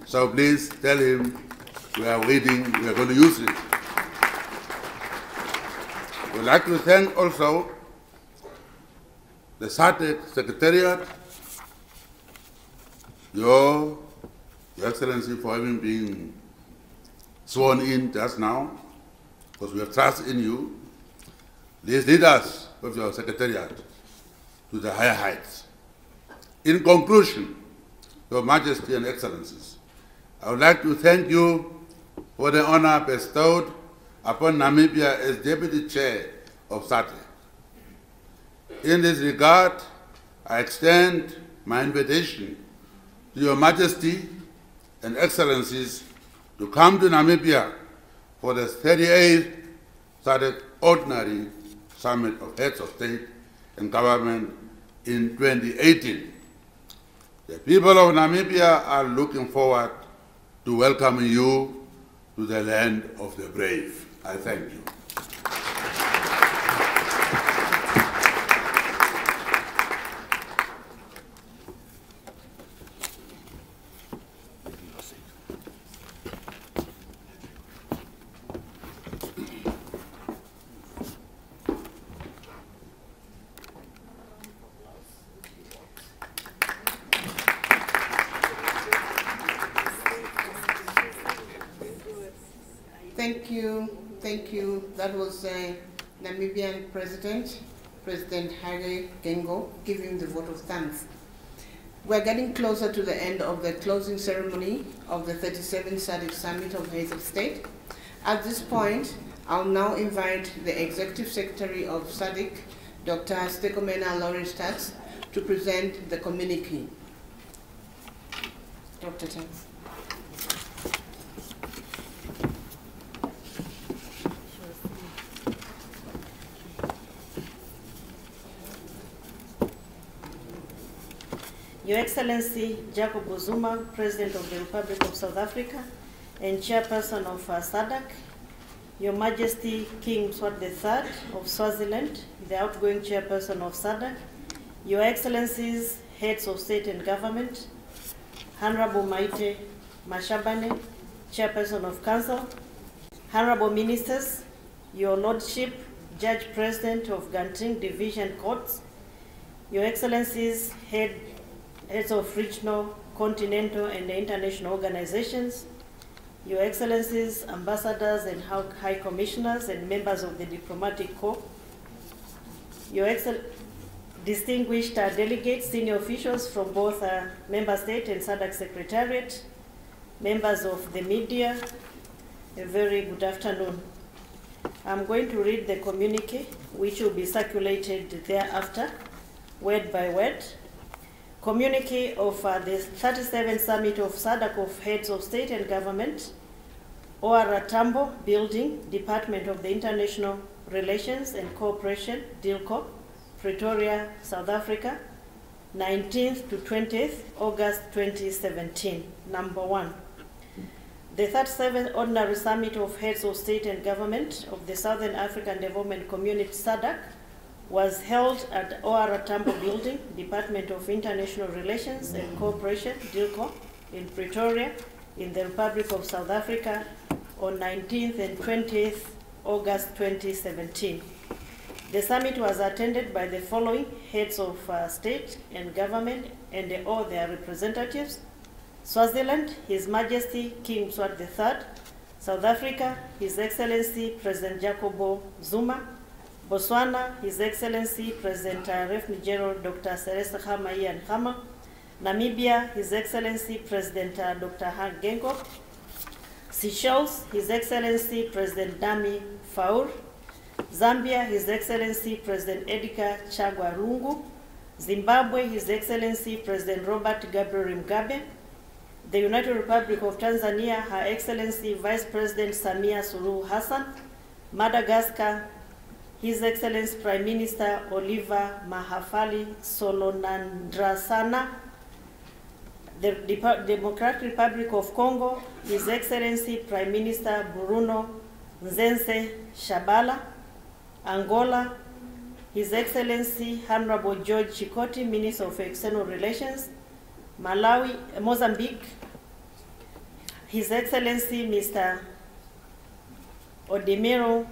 So please tell him we are waiting, we are going to use it. We'd like to thank also the SADC Secretariat, Your Excellency, for having been sworn in just now, because we have trust in you. Please lead us with your Secretariat to the higher heights. In conclusion, Your Majesty and Excellencies, I would like to thank you for the honor bestowed upon Namibia as Deputy Chair of SADC. In this regard, I extend my invitation to Your Majesty and Excellencies to come to Namibia for the 38th SADC Ordinary Summit of Heads of State and Government in 2018. The people of Namibia are looking forward to welcoming you to the land of the brave. I thank you. Thank you. That was Namibian President Hage Geingob, giving the vote of thanks. We're getting closer to the end of the closing ceremony of the 37th SADC Summit of Heads of State. At this point, I'll now invite the Executive Secretary of SADC, Dr. Stekomena Lawrence, to present the communique. Dr. Tax. Your Excellency Jacob Zuma, President of the Republic of South Africa and Chairperson of SADC, Your Majesty King Mswati III of Swaziland, the outgoing Chairperson of SADC, Your Excellencies, Heads of State and Government, Honorable Maite Mashabane, Chairperson of Council, Honorable Ministers, Your Lordship, Judge President of Ganting Division Courts, Your Excellencies, Heads of regional, continental, and international organizations, Your Excellencies, ambassadors and high commissioners and members of the diplomatic corps, Your distinguished delegates, senior officials from both Member State and SADC Secretariat, members of the media, a very good afternoon. I'm going to read the communique, which will be circulated thereafter, word by word. Communique of the 37th Summit of SADC of Heads of State and Government, OR Tambo Building, Department of the International Relations and Cooperation, DILCO, Pretoria, South Africa, 19th to 20th August 2017. Number one, The 37th Ordinary Summit of Heads of State and Government of the Southern African Development Community SADC was held at OR Tambo Building, Department of International Relations and Cooperation, DILCO, in Pretoria, in the Republic of South Africa on 19th and 20th August 2017. The summit was attended by the following heads of state and government and all their representatives: Swaziland, His Majesty King Mswati III; South Africa, His Excellency President Jacob Zuma; Botswana, His Excellency President Refugee General Dr. Seretse Khama Khama; Namibia, His Excellency President Dr. Hage Geingob; Seychelles, His Excellency President Dami Faure; Zambia, His Excellency President Edgar Chagwa Lungu; Zimbabwe, His Excellency President Robert Gabriel Mugabe; the United Republic of Tanzania, Her Excellency Vice President Samia Suluhu Hassan; Madagascar, His Excellency Prime Minister Oliver Mahafali Solonandrasana; the Democratic Republic of Congo, His Excellency Prime Minister Bruno Nzenze Shabala; Angola, His Excellency Honorable George Chikoti, Minister of External Relations; Mozambique, His Excellency Mr. Odemiro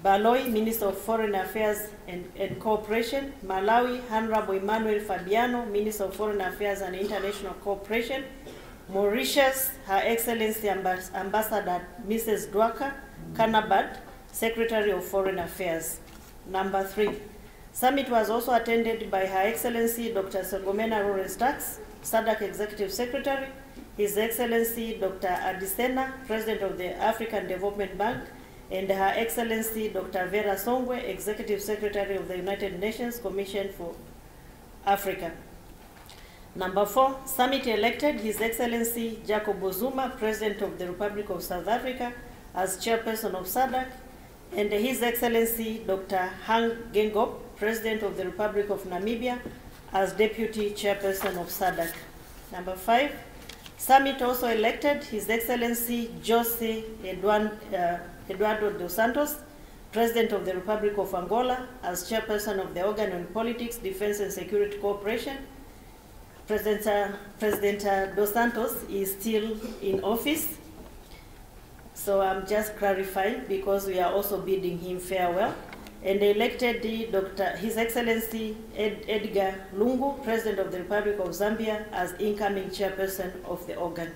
Baloi, Minister of Foreign Affairs and Cooperation; Malawi, Honorable Emmanuel Fabiano, Minister of Foreign Affairs and International Cooperation; Mauritius, Her Excellency Ambassador Mrs. Dwaka Kanabad, Secretary of Foreign Affairs. Number 3, summit was also attended by Her Excellency Dr. Sengomena Lawrence Tax, SADC Executive Secretary; His Excellency Dr. Adisena, President of the African Development Bank; and Her Excellency Dr. Vera Songwe, Executive Secretary of the United Nations Commission for Africa. Number 4, summit elected His Excellency Jacob Zuma, President of the Republic of South Africa, as chairperson of SADC, and His Excellency Dr. Hage Geingob, President of the Republic of Namibia, as deputy chairperson of SADC. Number 5, summit also elected His Excellency Jose Eduardo dos Santos, President of the Republic of Angola, as chairperson of the Organ on Politics, Defense and Security Cooperation. President dos Santos is still in office, so I'm just clarifying because we are also bidding him farewell. And elected His Excellency Edgar Lungu, President of the Republic of Zambia, as incoming chairperson of the organ.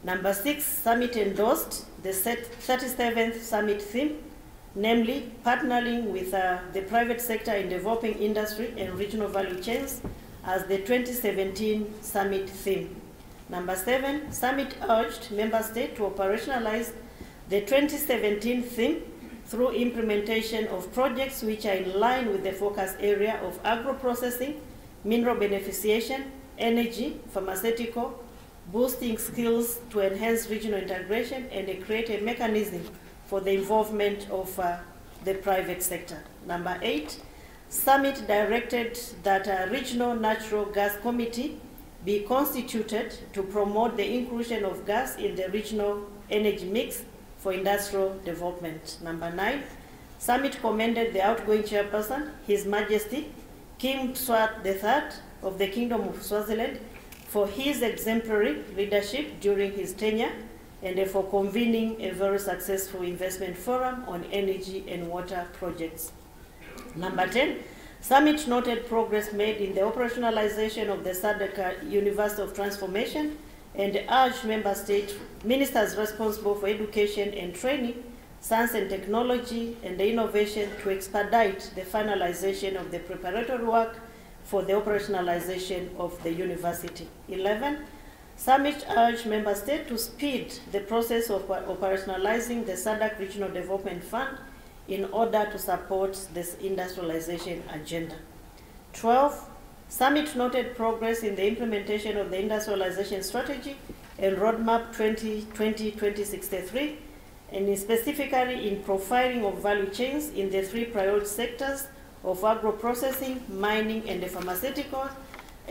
Number 6, summit endorsed the 37th summit theme, namely partnering with the private sector in developing industry and regional value chains, as the 2017 summit theme. Number 7, summit urged member states to operationalize the 2017 theme through implementation of projects which are in line with the focus area of agro-processing, mineral beneficiation, energy, pharmaceutical, boosting skills to enhance regional integration, and create a mechanism for the involvement of the private sector. Number 8, summit directed that a regional natural gas committee be constituted to promote the inclusion of gas in the regional energy mix for industrial development. Number 9, summit commended the outgoing chairperson, His Majesty King Mswati III of the Kingdom of Swaziland, for his exemplary leadership during his tenure and for convening a very successful investment forum on energy and water projects. Number 10, summit noted progress made in the operationalization of the SADC University of Transformation and urged member state ministers responsible for education and training, science and technology, and innovation to expedite the finalization of the preparatory work for the operationalization of the university. 11, summit urged member states to speed the process of operationalizing the SADC Regional Development Fund in order to support this industrialization agenda. 12, summit noted progress in the implementation of the industrialization strategy and roadmap 2020-2063, and specifically in profiling of value chains in the 3 priority sectors of agro-processing, mining, and the pharmaceutical,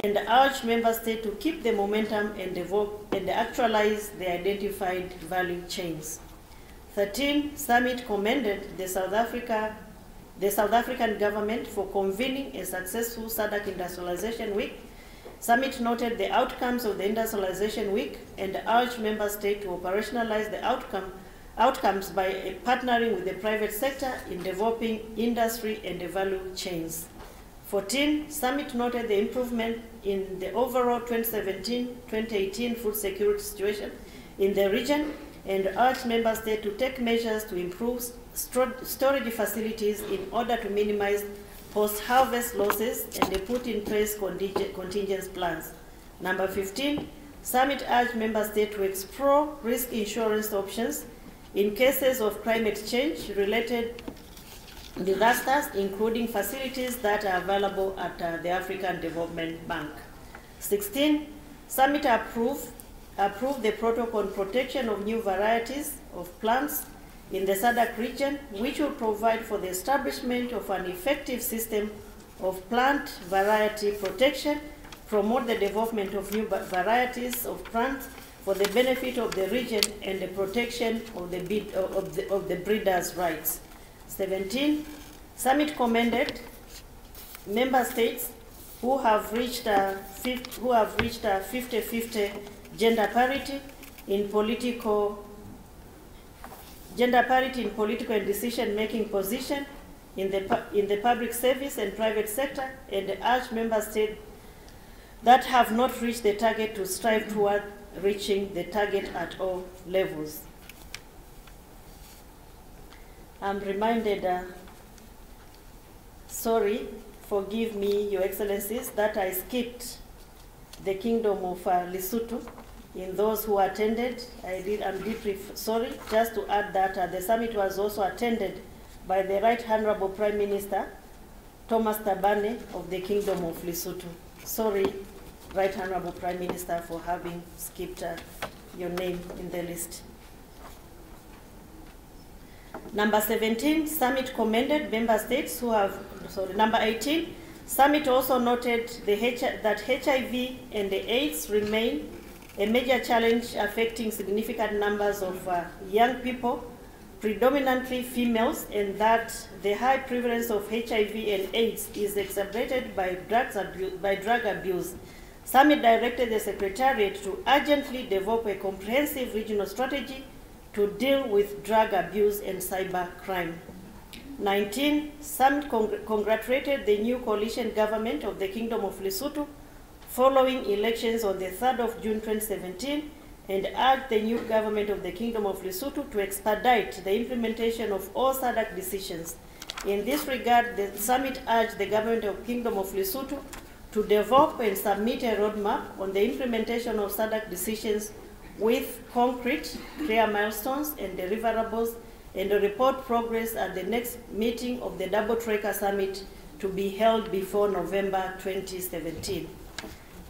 and urge member states to keep the momentum and actualize the identified value chains. 13, Summit commended the South African government for convening a successful SADC Industrialization Week. Summit noted the outcomes of the Industrialization Week and urged member states to operationalize the outcomes by partnering with the private sector in developing industry and the value chains. 14, Summit noted the improvement in the overall 2017-2018 food security situation in the region and urged member states to take measures to improve storage facilities in order to minimize post-harvest losses and they put in place contingency plans. Number 15, Summit urged member states to explore risk insurance options in cases of climate change-related disasters, including facilities that are available at the African Development Bank. 16, Summit approved the protocol on protection of new varieties of plants in the SADC region, which will provide for the establishment of an effective system of plant variety protection, promote the development of new varieties of plants for the benefit of the region and the protection of the breeders' rights. 17, Summit commended member states who have reached a 50-50 gender parity in political and decision-making position in the public service and private sector, and urge member states that have not reached the target to strive toward reaching the target at all levels. I'm reminded, sorry, forgive me, Your Excellencies, that I skipped the Kingdom of Lesotho. In those who attended, I'm deeply sorry. Just to add that the summit was also attended by the Right Honorable Prime Minister, Thomas Tabane of the Kingdom of Lesotho. Sorry, Right Honorable Prime Minister, for having skipped your name in the list. Number 17, Summit commended member states who have, number 18, Summit also noted that HIV and the AIDS remain a major challenge affecting significant numbers of young people, predominantly females, and that the high prevalence of HIV and AIDS is exacerbated by drug abuse. Summit directed the Secretariat to urgently develop a comprehensive regional strategy to deal with drug abuse and cyber crime. 19, Summit congratulated the new coalition government of the Kingdom of Lesotho following elections on the 3rd of June 2017 and urged the new government of the Kingdom of Lesotho to expedite the implementation of all SADC decisions. In this regard, the Summit urged the government of Kingdom of Lesotho to develop and submit a roadmap on the implementation of SADC decisions with concrete, clear milestones and deliverables, and to report progress at the next meeting of the Double Tracker Summit to be held before November 2017.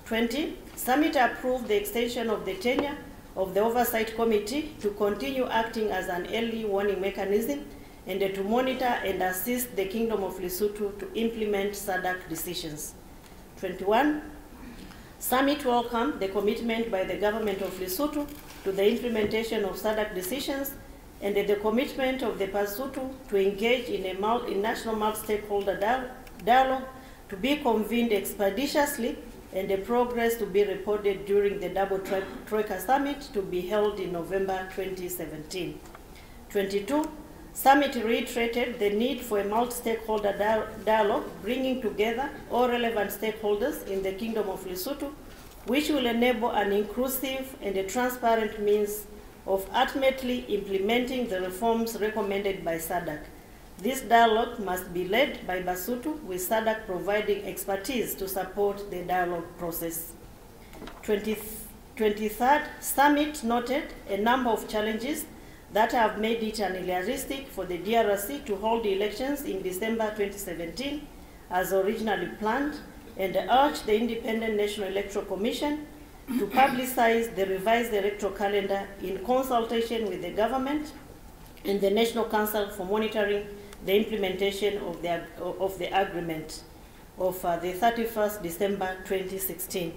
20, Summit approved the extension of the tenure of the Oversight Committee to continue acting as an early warning mechanism and to monitor and assist the Kingdom of Lesotho to implement SADC decisions. 21, Summit welcomed the commitment by the government of Lesotho to the implementation of SADC decisions and the commitment of the Lesotho to engage in a national multi-stakeholder dialogue to be convened expeditiously and the progress to be reported during the Double Tracker Summit to be held in November 2017. 22, Summit reiterated the need for a multi-stakeholder dialogue bringing together all relevant stakeholders in the Kingdom of Lesotho, which will enable an inclusive and a transparent means of ultimately implementing the reforms recommended by SADC. This dialogue must be led by Lesotho, with SADC providing expertise to support the dialogue process. 23rd, Summit noted a number of challenges that have made it unrealistic for the DRC to hold elections in December 2017 as originally planned, and urged the Independent National Electoral Commission to publicize the revised electoral calendar in consultation with the government and the National Council for monitoring the implementation of the agreement. of the 31st December 2016.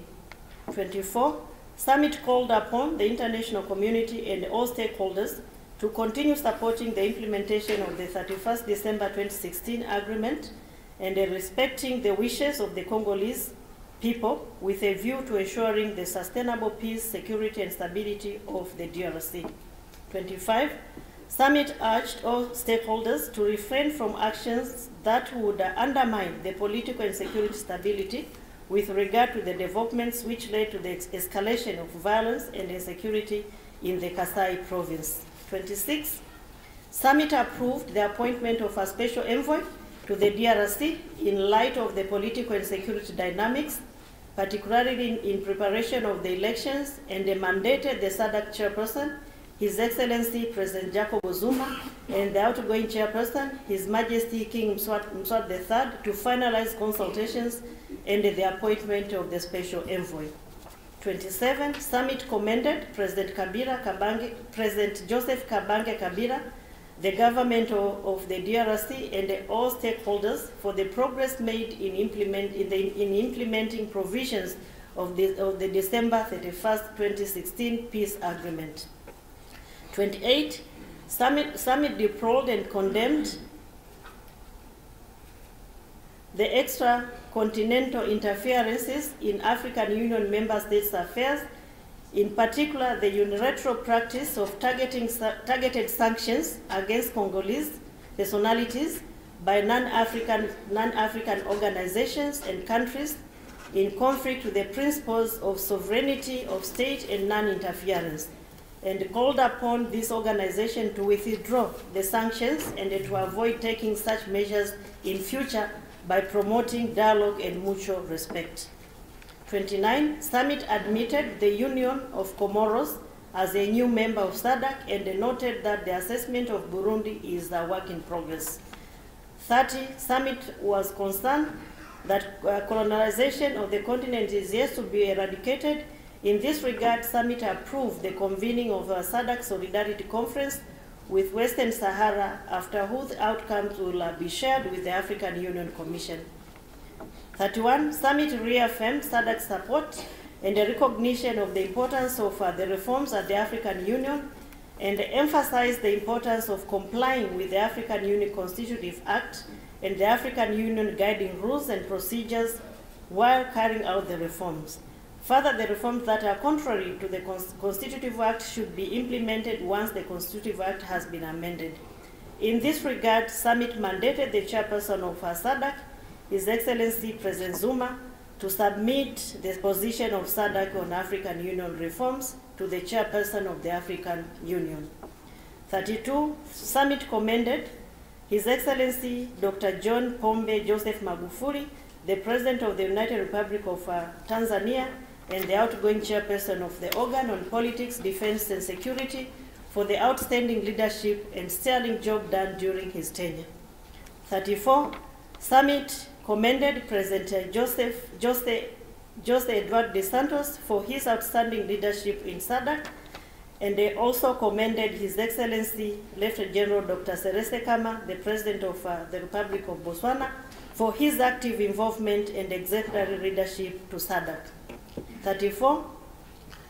24, Summit called upon the international community and all stakeholders to continue supporting the implementation of the 31st December 2016 agreement and respecting the wishes of the Congolese people with a view to ensuring the sustainable peace, security, and stability of the DRC. 25, Summit urged all stakeholders to refrain from actions that would undermine the political and security stability with regard to the developments which led to the escalation of violence and insecurity in the Kasai province. 26, Summit approved the appointment of a special envoy to the DRC in light of the political and security dynamics, particularly in preparation of the elections, and mandated the SADC chairperson, His Excellency President Jacob Zuma, and the outgoing chairperson, His Majesty King Mswati III, to finalize consultations and the appointment of the special envoy. 27, Summit commended President Joseph Kabange Kabila, the government of the DRC, and all stakeholders for the progress made in implementing provisions of the December 31st, 2016 peace agreement. 28, Summit deplored and condemned the extra-continental interferences in African Union member states' affairs, in particular the unilateral practice of targeted sanctions against Congolese personalities by non-African organizations and countries in conflict with the principles of sovereignty of state and non-interference, and called upon this organization to withdraw the sanctions and to avoid taking such measures in future by promoting dialogue and mutual respect. 29, Summit admitted the Union of Comoros as a new member of SADC and noted that the assessment of Burundi is a work in progress. 30, Summit was concerned that colonization of the continent is yet to be eradicated. In this regard, Summit approved the convening of a SADC Solidarity Conference with Western Sahara, after whose outcomes will be shared with the African Union Commission. 31, Summit reaffirmed SADC support and the recognition of the importance of the reforms at the African Union, and emphasized the importance of complying with the African Union Constitutive Act and the African Union guiding rules and procedures while carrying out the reforms. Further, the reforms that are contrary to the Constitutive Act should be implemented once the Constitutive Act has been amended. In this regard, Summit mandated the chairperson of SADC, His Excellency President Zuma, to submit the position of SADC on African Union reforms to the chairperson of the African Union. 32, Summit commended His Excellency Dr. John Pombe Joseph Magufuli, the President of the United Republic of Tanzania, and the outgoing chairperson of the Organ on Politics, Defense and Security, for the outstanding leadership and sterling job done during his tenure. 34, Summit commended President Jose Eduardo dos Santos for his outstanding leadership in SADC, and they also commended His Excellency Lieutenant General Dr. Seretse Khama, the President of the Republic of Botswana, for his active involvement and exemplary leadership to SADC. 34,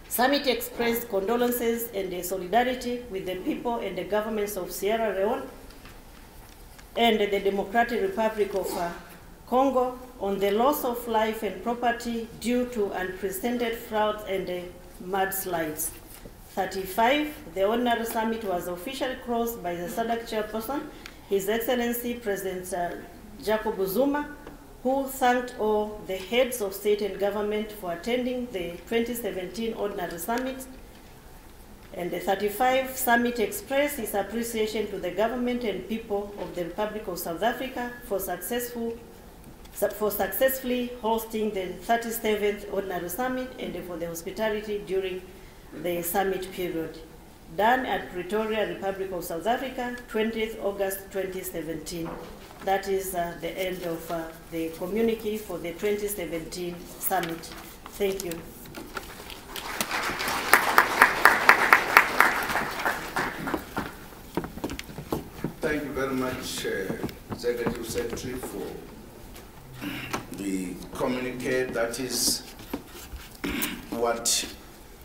Summit expressed condolences and solidarity with the people and the governments of Sierra Leone and the Democratic Republic of Congo on the loss of life and property due to unprecedented floods and mudslides. 35, the Ordinary Summit was officially closed by the SADC chairperson, His Excellency President Jacob Zuma, who thanked all the heads of state and government for attending the 2017 Ordinary Summit. And the 35 Summit expressed its appreciation to the government and people of the Republic of South Africa for successfully hosting the 37th Ordinary Summit and for the hospitality during the summit period. Done at Pretoria, Republic of South Africa, 20th August 2017. That is the end of the communique for the 2017 summit. Thank you. Thank you very much, Executive Secretary, for the the communique, that is what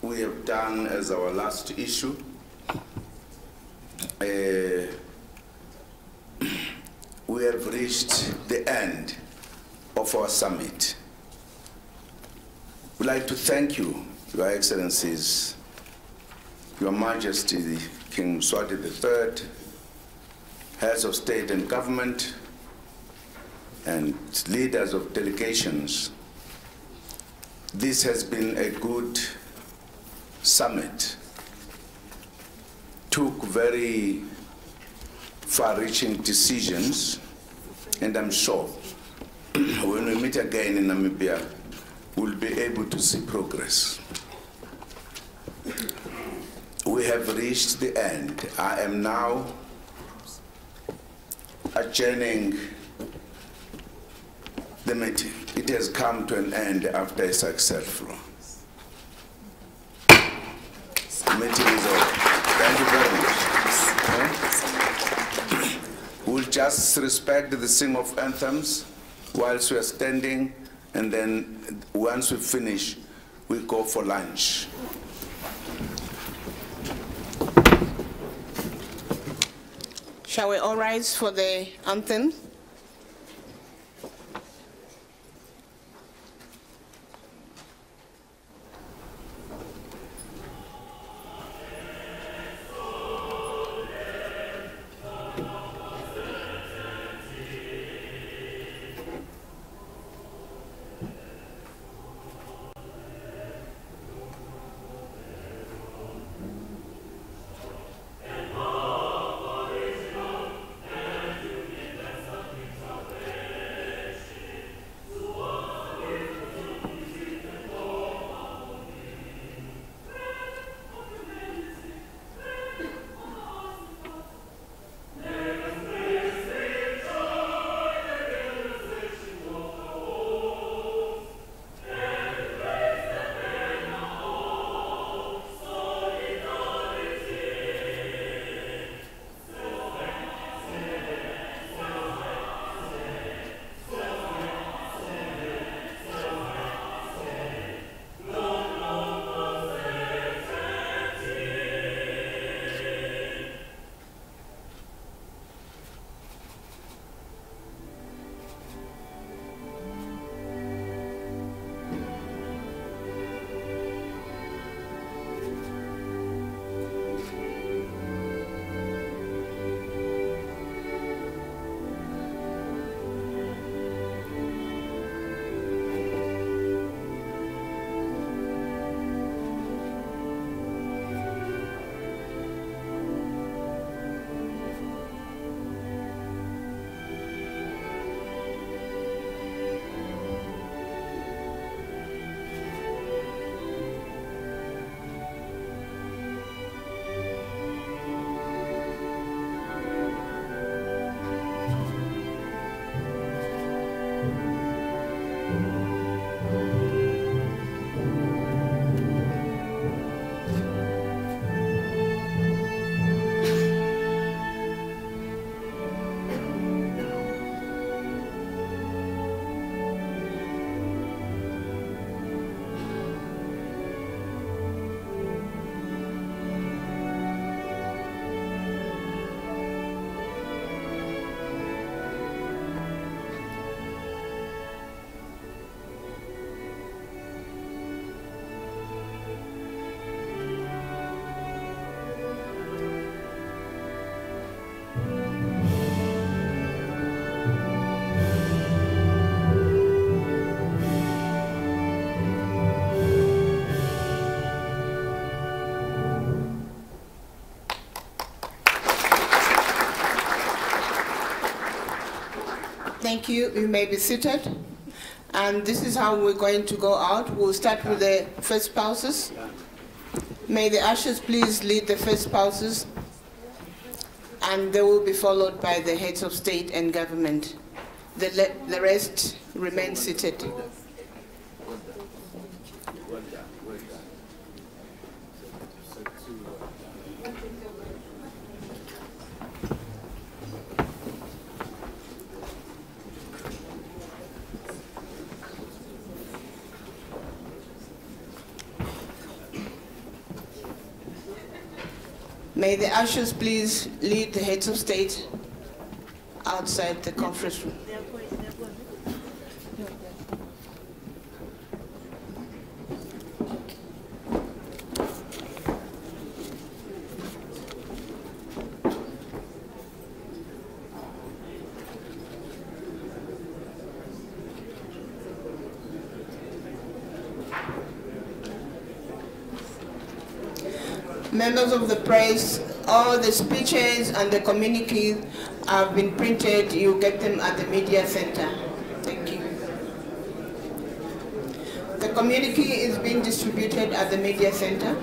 we have done as our last issue. We have reached the end of our summit. We'd like to thank you, Your Excellencies, Your Majesty, King Mswati III, heads of state and government, and leaders of delegations. This has been a good summit. Took very far-reaching decisions, and I'm sure when we meet again in Namibia, we'll be able to see progress. We have reached the end. I am now adjourning the meeting. It has come to an end after a successful. The meeting is over. Thank you very much. We'll just respect the sing of anthems whilst we are standing, and then once we finish, we go for lunch. Shall we all rise for the anthem? Thank you. You may be seated. And this is how we're going to go out. We'll start with the first spouses. May the ushers please lead the first spouses, and they will be followed by the heads of state and government. The rest remain seated. May the ushers please lead the heads of state outside the conference room. Members of the press, all the speeches and the communiques have been printed. You get them at the media center. Thank you. The communique is being distributed at the media center.